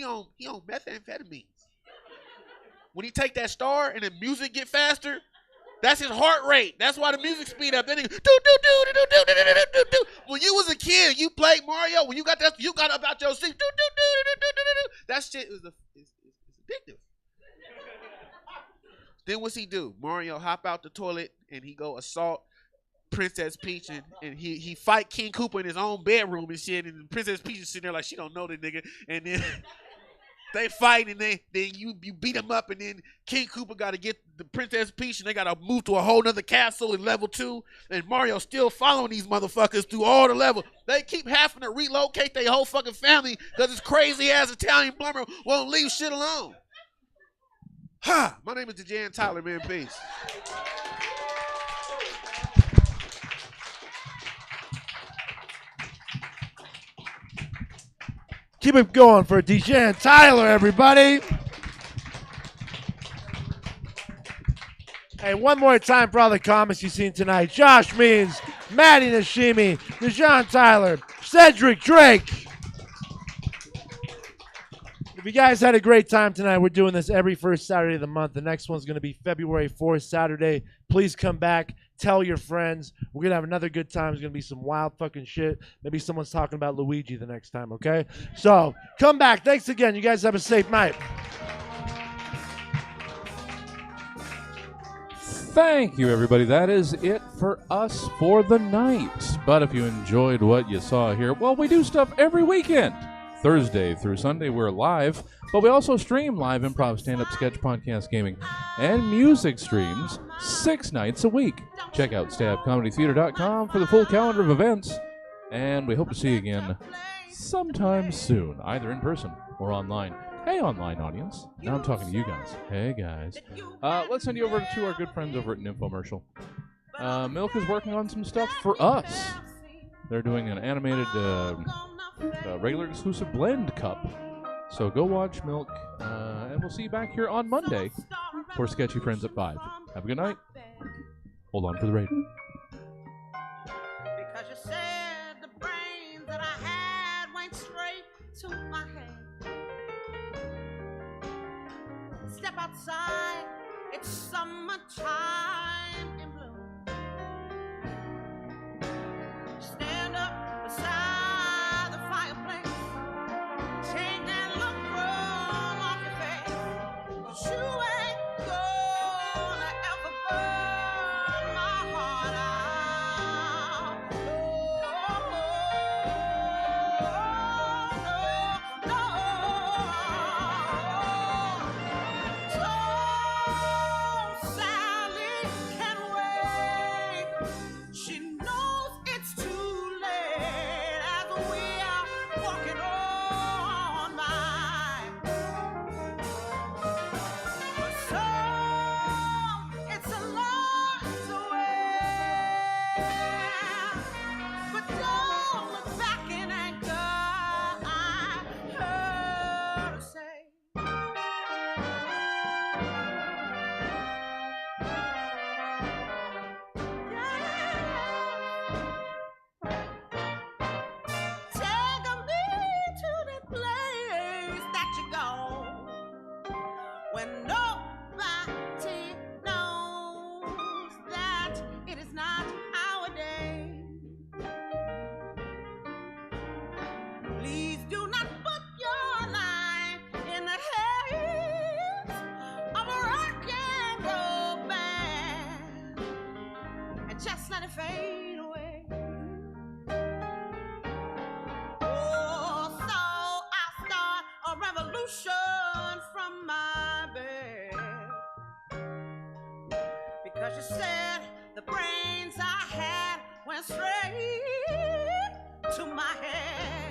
on methamphetamines. When he take that star and the music get faster, that's his heart rate. That's why the music speed up. Then he do. When you was a kid, you played Mario. When you got that, you got up out your seat. That shit is addictive. Then what's he do? Mario hop out the toilet and he go assault Princess Peach and he fight King Koopa in his own bedroom and shit. And Princess Peach is sitting there like she don't know the nigga. And then they fight and then you beat him up and then King Koopa got to get the Princess Peach and they got to move to a whole nother castle in level 2. And Mario still following these motherfuckers through all the levels. They keep having to relocate their whole fucking family because this crazy ass Italian plumber won't leave shit alone. My name is DeJan Tyler, man. Peace. Keep it going for Dijon Tyler, everybody. Hey, one more time for all the comments you've seen tonight. Josh Means, Maddie Nashimi, Dijon Tyler, Cedric Drake. If you guys had a great time tonight, we're doing this every first Saturday of the month. The next one's going to be February 4th, Saturday. Please come back. Tell your friends. We're going to have another good time. There's going to be some wild fucking shit. Maybe someone's talking about Luigi the next time, okay? So, come back. Thanks again. You guys have a safe night. Thank you, everybody. That is it for us for the night. But if you enjoyed what you saw here, well, we do stuff every weekend. Thursday through Sunday, we're live, but we also stream live improv, stand-up, sketch, podcast, gaming, and music streams 6 nights a week. Check out stabcomedytheater.com for the full calendar of events, and we hope to see you again sometime soon, either in person or online. Hey, online audience. Now I'm talking to you guys. Hey, guys. Let's send you over to our good friends over at an infomercial. Milk is working on some stuff for us. They're doing an animated regular exclusive blend cup. So go watch Milk, and we'll see you back here on Monday for Sketchy Friends at 5. Have a good night. Hold on for the raid. Because you said the brains that I had went straight to my head. Step outside, it's summertime in bloom. Stand up beside the fireplace. Take that look from off your face. 'Cause you ain't gonna ever burn my heart out. No, no, no. So Sally can wait. She knows it's too late as we are walking on by. But so it's a lot away. But don't look back in anger. I heard her say. Take me to the place that you go when nobody knows that it is not our day. Please do not put your life in the hands of a rock and roll band and just let it fade away. Oh, so I'll start a revolution from my bed. Because you said the brains I had went straight to my head.